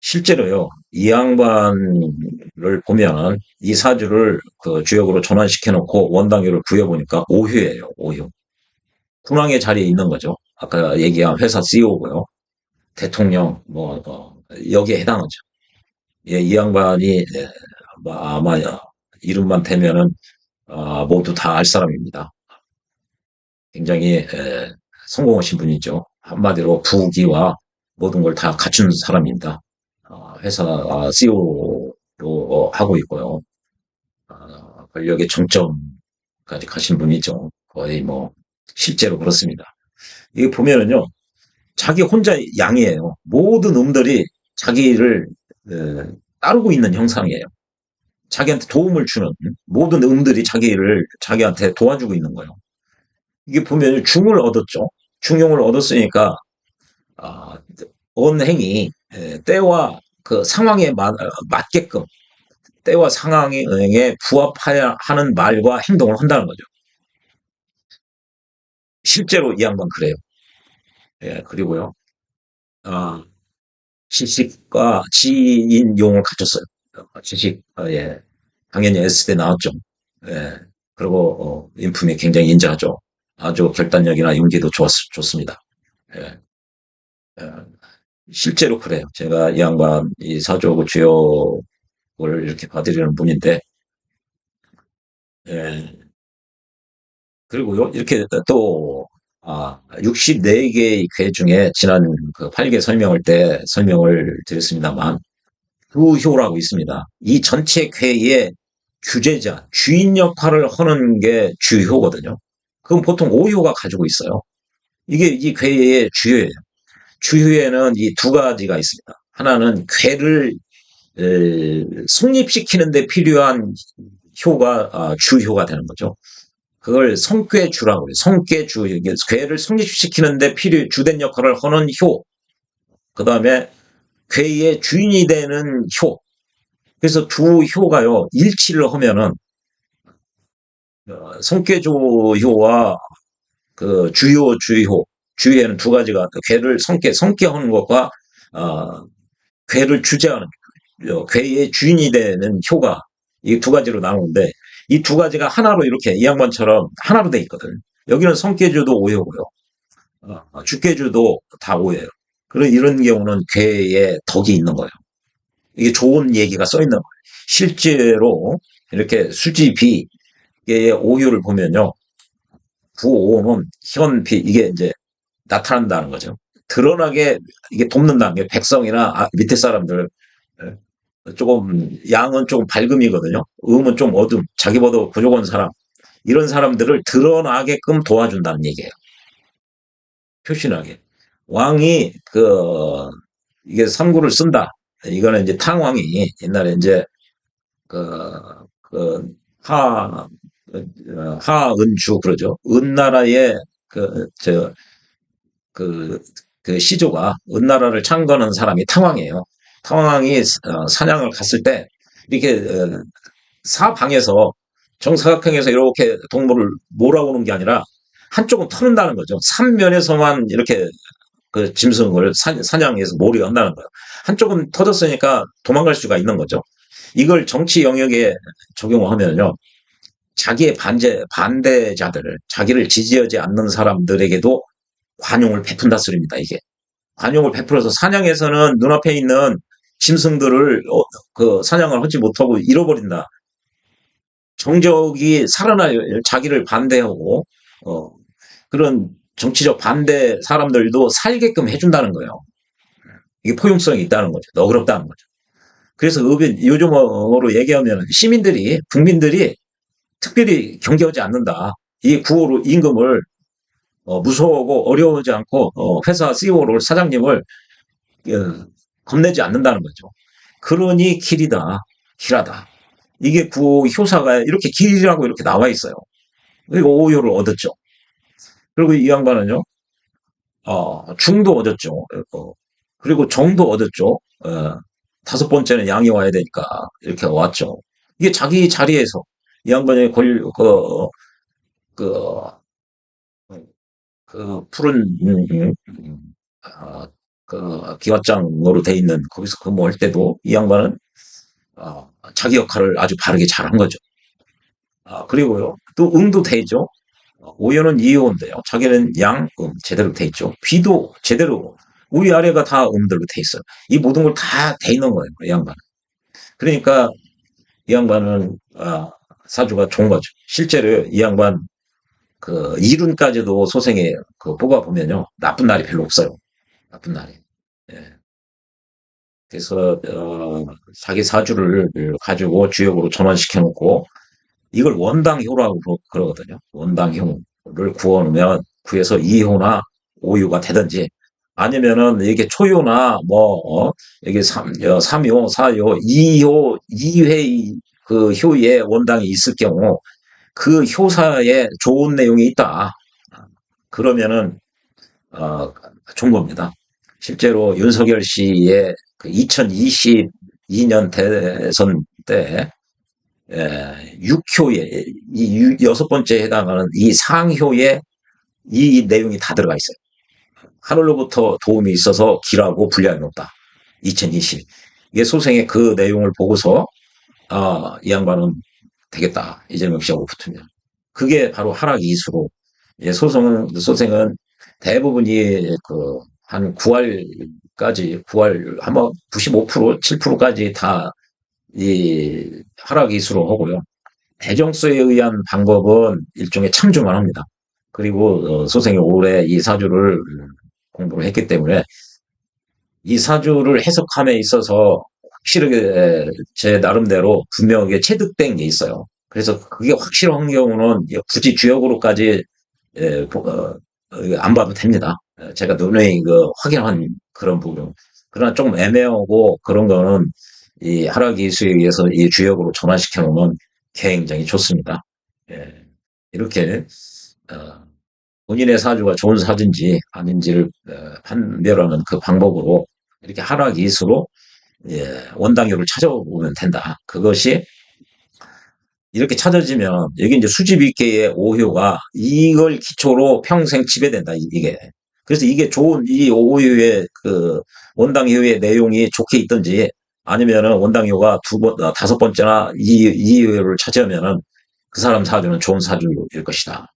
실제로요, 이 양반을 보면 이 사주를 그 주역으로 전환시켜 놓고 원당유를 구해보니까 오휴예요, 오휴. 군왕의 자리에 있는 거죠. 아까 얘기한 회사 CEO고요. 대통령, 여기에 해당하죠. 예, 이 양반이, 아마, 이름만 대면은, 모두 다 알 사람입니다. 굉장히, 성공하신 분이죠. 한마디로 부귀와 모든 걸 다 갖춘 사람입니다. 회사 CEO로 하고 있고요. 권력의 정점까지 가신 분이죠. 거의 실제로 그렇습니다. 이게 보면은요, 자기 혼자 양이에요. 모든 놈들이 자기를 따르고 있는 형상이에요. 자기한테 도움을 주는 모든 자기한테 도와주고 있는 거예요. 이게 보면 중을 얻었죠. 중용을 얻었으니까 아, 언행이 때와 그 상황에 맞게끔 때와 상황에 부합해야 하는 말과 행동을 한다는 거죠. 실제로 이 양반 그래요. 예, 그리고요. 아, 지식과 지인용을 갖췄어요. 지식, 예. 당연히 S대 나왔죠. 예. 그리고, 인품이 굉장히 인자하죠. 아주 결단력이나 용기도 좋습니다. 예. 예. 실제로 그래요. 제가 이 양반, 이 사주하고 주역을 이렇게 봐드리는 분인데, 예. 그리고요, 이렇게 또, 64개의 궤 중에 지난 그 8개 설명을 드렸습니다만, 주효라고 있습니다. 이 전체 궤의 주제자, 주인 역할을 하는 게 주효거든요. 그럼 보통 오효가 가지고 있어요. 이게 이 궤의 주효예요. 주효에는 이 2가지가 있습니다. 하나는 궤를 성립시키는 데 필요한 효가 주효가 되는 거죠. 그걸 성꾀주라고 해요. 성꾀주. 궤를 성립시키는 데 주된 역할을 하는 효. 그 다음에 궤의 주인이 되는 효. 그래서 두 효가요, 일치를 하면은, 성계조효와 그 주효에는 2가지가, 궤를 성계하는 것과, 어, 궤를 주재하는, 궤의 주인이 되는 효가, 이 2가지로 나오는데, 이 2가지가 하나로 이렇게, 이 양반처럼 하나로 돼 있거든. 여기는 성계주도 오효고요. 주계주도 다 오예요. 그런 이런 경우는 궤에 덕이 있는 거예요. 이게 좋은 얘기가 써 있는 거예요. 실제로 이렇게 수지비의 오유를 보면요. 부오는 현비 이게 이제 나타난다는 거죠. 드러나게 이게 돕는다는 게 백성이나 밑에 사람들 조금 양은 조금 밝음이거든요. 음은 좀 어둠, 자기보다 부족한 사람 이런 사람들을 드러나게끔 도와준다는 얘기예요. 표신하게. 왕이 이게 삼구를 쓴다. 이거는 이제 탕왕이 옛날에 이제 그, 그, 하, 하은주, 그러죠. 은나라의 그, 그 시조가 은나라를 창건한 사람이 탕왕이에요. 탕왕이 사냥을 갔을 때, 이렇게, 사방에서, 정사각형에서 이렇게 동물을 몰아오는 게 아니라, 한쪽은 터는다는 거죠. 삼면에서만 이렇게 짐승을 사냥해서 몰이 한다는 거예요. 한쪽은 터졌으니까 도망갈 수가 있는 거죠. 이걸 정치 영역에 적용하면요. 자기의 반대자들을, 자기를 지지하지 않는 사람들에게도 관용을 베푼다 소리입니다, 이게. 관용을 베풀어서 사냥에서는 눈앞에 있는 짐승들을, 사냥을 하지 못하고 잃어버린다. 정적이 살아날 자기를 반대하고, 어, 그런 정치적 반대 사람들도 살게끔 해준다는 거예요. 이게 포용성이 있다는 거죠. 너그럽다는 거죠. 그래서 요즘으로 얘기하면 국민들이 특별히 경계하지 않는다. 이 구호로 임금을 무서워하고 어려워하지 않고 회사 CEO를 사장님을 겁내지 않는다는 거죠. 그러니 길하다. 이게 구호 효사가 이렇게 길이라고 이렇게 나와 있어요. 그리고 오효를 얻었죠. 그리고 이 양반은요, 중도 얻었죠. 그리고 정도 얻었죠. 5번째는 양이 와야 되니까 이렇게 왔죠. 이게 자기 자리에서 이 양반의 그, 푸른, 아, 기왓장으로 돼 있는 거기서 근무할 때도 이 양반은 자기 역할을 아주 바르게 잘한 거죠. 그리고요, 또 응도 돼 있죠. 오연은 이어인데요. 자기는 양, 제대로 돼 있죠. 비도 제대로, 우리 아래가 다 음들로 돼 있어요. 이 모든 걸 다 돼 있는 거예요, 이 양반. 그러니까 이 양반은, 사주가 좋은 거죠. 실제로 이 양반, 이룬까지도 소생에, 뽑아보면요. 나쁜 날이 별로 없어요. 나쁜 날이. 예. 그래서, 자기 사주를 가지고 주역으로 전환시켜 놓고, 이걸 원당효라고 그러거든요. 원당효를 구해서 이효나 오효가 되든지 아니면은 이게 초효나 이게 삼효, 사효, 이효, 이회 그 효에 원당이 있을 경우 그 효사에 좋은 내용이 있다. 그러면은 어, 좋은 겁니다. 실제로 윤석열 씨의 그 2022년 대선 때 6효에 여섯 번째에 해당하는 이 상효에 이 내용이 다 들어가 있어요. 하늘로부터 도움이 있어서 길하고 불리함이 없다. 2020. 이게 소생의 그 내용을 보고서 이 양반은 되겠다. 이재명 씨하고 붙으면. 그게 바로 하락이수로 소생은 대부분이 한 9할까지 9할 아마 95% 7%까지 다 이 하락이수로 하고요. 대정수에 의한 방법은 일종의 참조만 합니다. 그리고 소생이 올해 이 사주를 공부를 했기 때문에 이 사주를 해석함에 있어서 확실하게 제 나름대로 분명하게 체득된 게 있어요. 그래서 그게 확실한 경우는 굳이 주역으로까지 안 봐도 됩니다. 제가 눈에 확인한 그런 부분. 그러나 조금 애매하고 그런 거는 이 하락이수에 의해서 이 주역으로 전환시켜 놓으면 굉장히 좋습니다. 예. 이렇게 어, 본인의 사주가 좋은 사주인지 아닌지를 판별하는 그 방법으로 이렇게 하락이수로 원당효를 찾아보면 된다. 그것이 이렇게 찾아지면 여기 이제 수집입계의 오효가 이걸 기초로 평생 지배된다. 이게. 그래서 이게 좋은 이 오효의 원당효의 내용이 좋게 있든지 아니면은 원당효가 다섯 번째나 이효를 차지하면은 그 사람 사주는 좋은 사주일 것이다.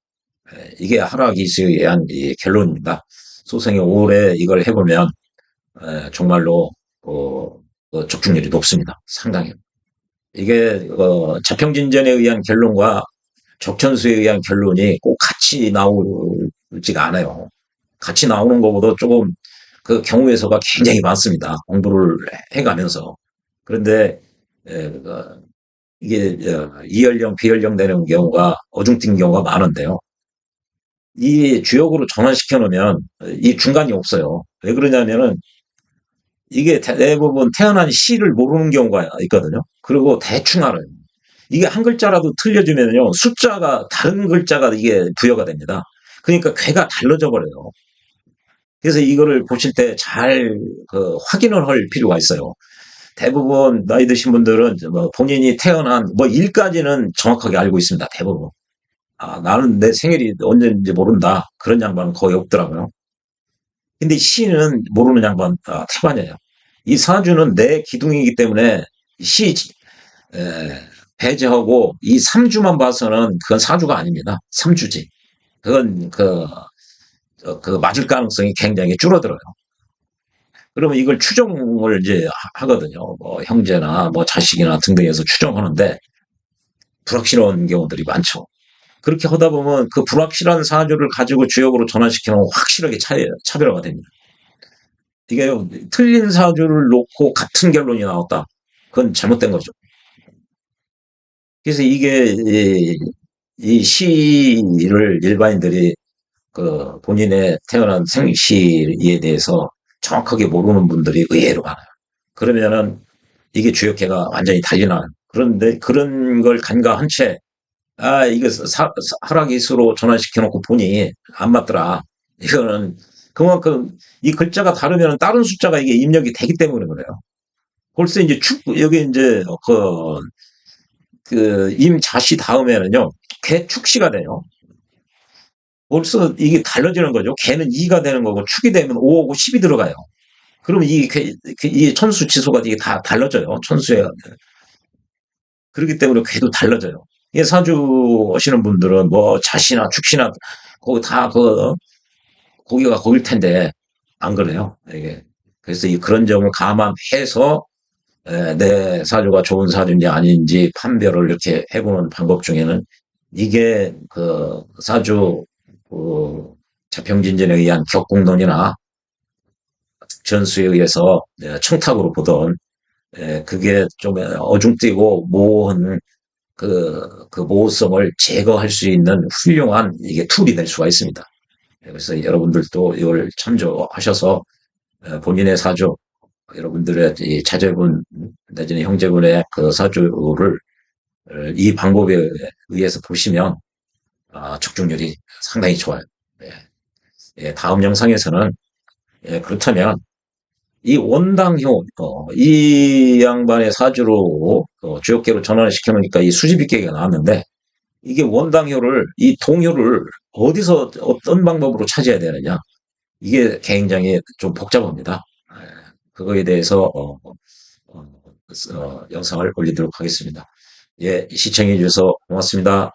이게 하락이수에 의한 이 결론입니다. 소생이 오래 이걸 해보면 정말로 적중률이 높습니다. 상당히. 이게 자평진전에 의한 결론과 적천수에 의한 결론이 꼭 같이 나오지가 않아요. 같이 나오는 것보다 조금 그 경우의 수가 굉장히 많습니다. 공부를 해가면서. 그런데 이게 이연령, 비연령 되는 경우가 어중뛴 경우가 많은데요. 이 주역으로 전환시켜 놓으면 이 중간이 없어요. 왜 그러냐면은 이게 대부분 태어난 시를 모르는 경우가 있거든요. 그리고 대충 알아요. 이게 한 글자라도 틀려주면요. 숫자가, 다른 글자가 이게 부여가 됩니다. 그러니까 괴가 달라져 버려요. 그래서 이거를 보실 때 잘 확인을 할 필요가 있어요. 대부분 나이 드신 분들은 본인이 태어난 일까지는 정확하게 알고 있습니다. 대부분. 나는 내 생일이 언제인지 모른다. 그런 양반은 거의 없더라고요. 근데 시는 모르는 양반 태반이에요. 이 사주는 내 기둥이기 때문에 시 에, 배제하고 이 3주만 봐서는 그건 사주가 아닙니다. 3주지. 그건 맞을 가능성이 굉장히 줄어들어요. 그러면 이걸 추정을 이제 하거든요. 형제나 자식이나 등등해서 추정하는데 불확실한 경우들이 많죠. 그렇게 하다 보면 그 불확실한 사주를 가지고 주역으로 전환시켜 놓으면 확실하게 차별화가 됩니다. 이게 틀린 사주를 놓고 같은 결론이 나왔다. 그건 잘못된 거죠. 그래서 이게 이 시를 일반인들이 본인의 태어난 생시에 대해서 정확하게 모르는 분들이 의외로 많아요. 그러면은 이게 주역회가 완전히 달리나요. 그런데 그런 걸 간과한 채, 이거 하락이수로 전환시켜놓고 보니 안 맞더라. 이거는 그만큼 이 글자가 다르면 다른 숫자가 이게 입력이 되기 때문에 그래요. 벌써 이제 여기 이제 그 임자시 다음에는요, 개축시가 돼요. 벌써 이게 달라지는 거죠. 개는 2가 되는 거고 축이 되면 5하고 10이 들어가요. 그러면 이 천수 지소가 이게 다 달라져요. 천수에. 그렇기 때문에 궤도 달라져요. 이 사주 오시는 분들은 뭐 자시나 축시나 거기 다 거기가 거길 텐데 안 그래요. 이게 그래서 그런 점을 감안해서 내 사주가 좋은 사주인지 아닌지 판별을 이렇게 해보는 방법 중에는 이게 그 사주 그 자평진전에 의한 격공론이나 전수에 의해서 청탁으로 보던 그게 좀 어중뛰고 모호한 그 모호성을 제거할 수 있는 훌륭한 이게 툴이 될 수가 있습니다. 그래서 여러분들도 이걸 참조하셔서 본인의 사주, 여러분들의 이 자제분 내지는 형제분의 그 사주를 이 방법에 의해서 보시면 적중률이 상당히 좋아요. 예, 예, 다음 영상에서는 그렇다면 이 원당효, 이 양반의 사주로 주역계로 전환을 시켜놓으니까 이 수지비계가 나왔는데 이게 원당효를 이 동효를 어디서 어떤 방법으로 찾아야 되느냐 이게 굉장히 좀 복잡합니다. 그거에 대해서 영상을 올리도록 하겠습니다. 예, 시청해 주셔서 고맙습니다.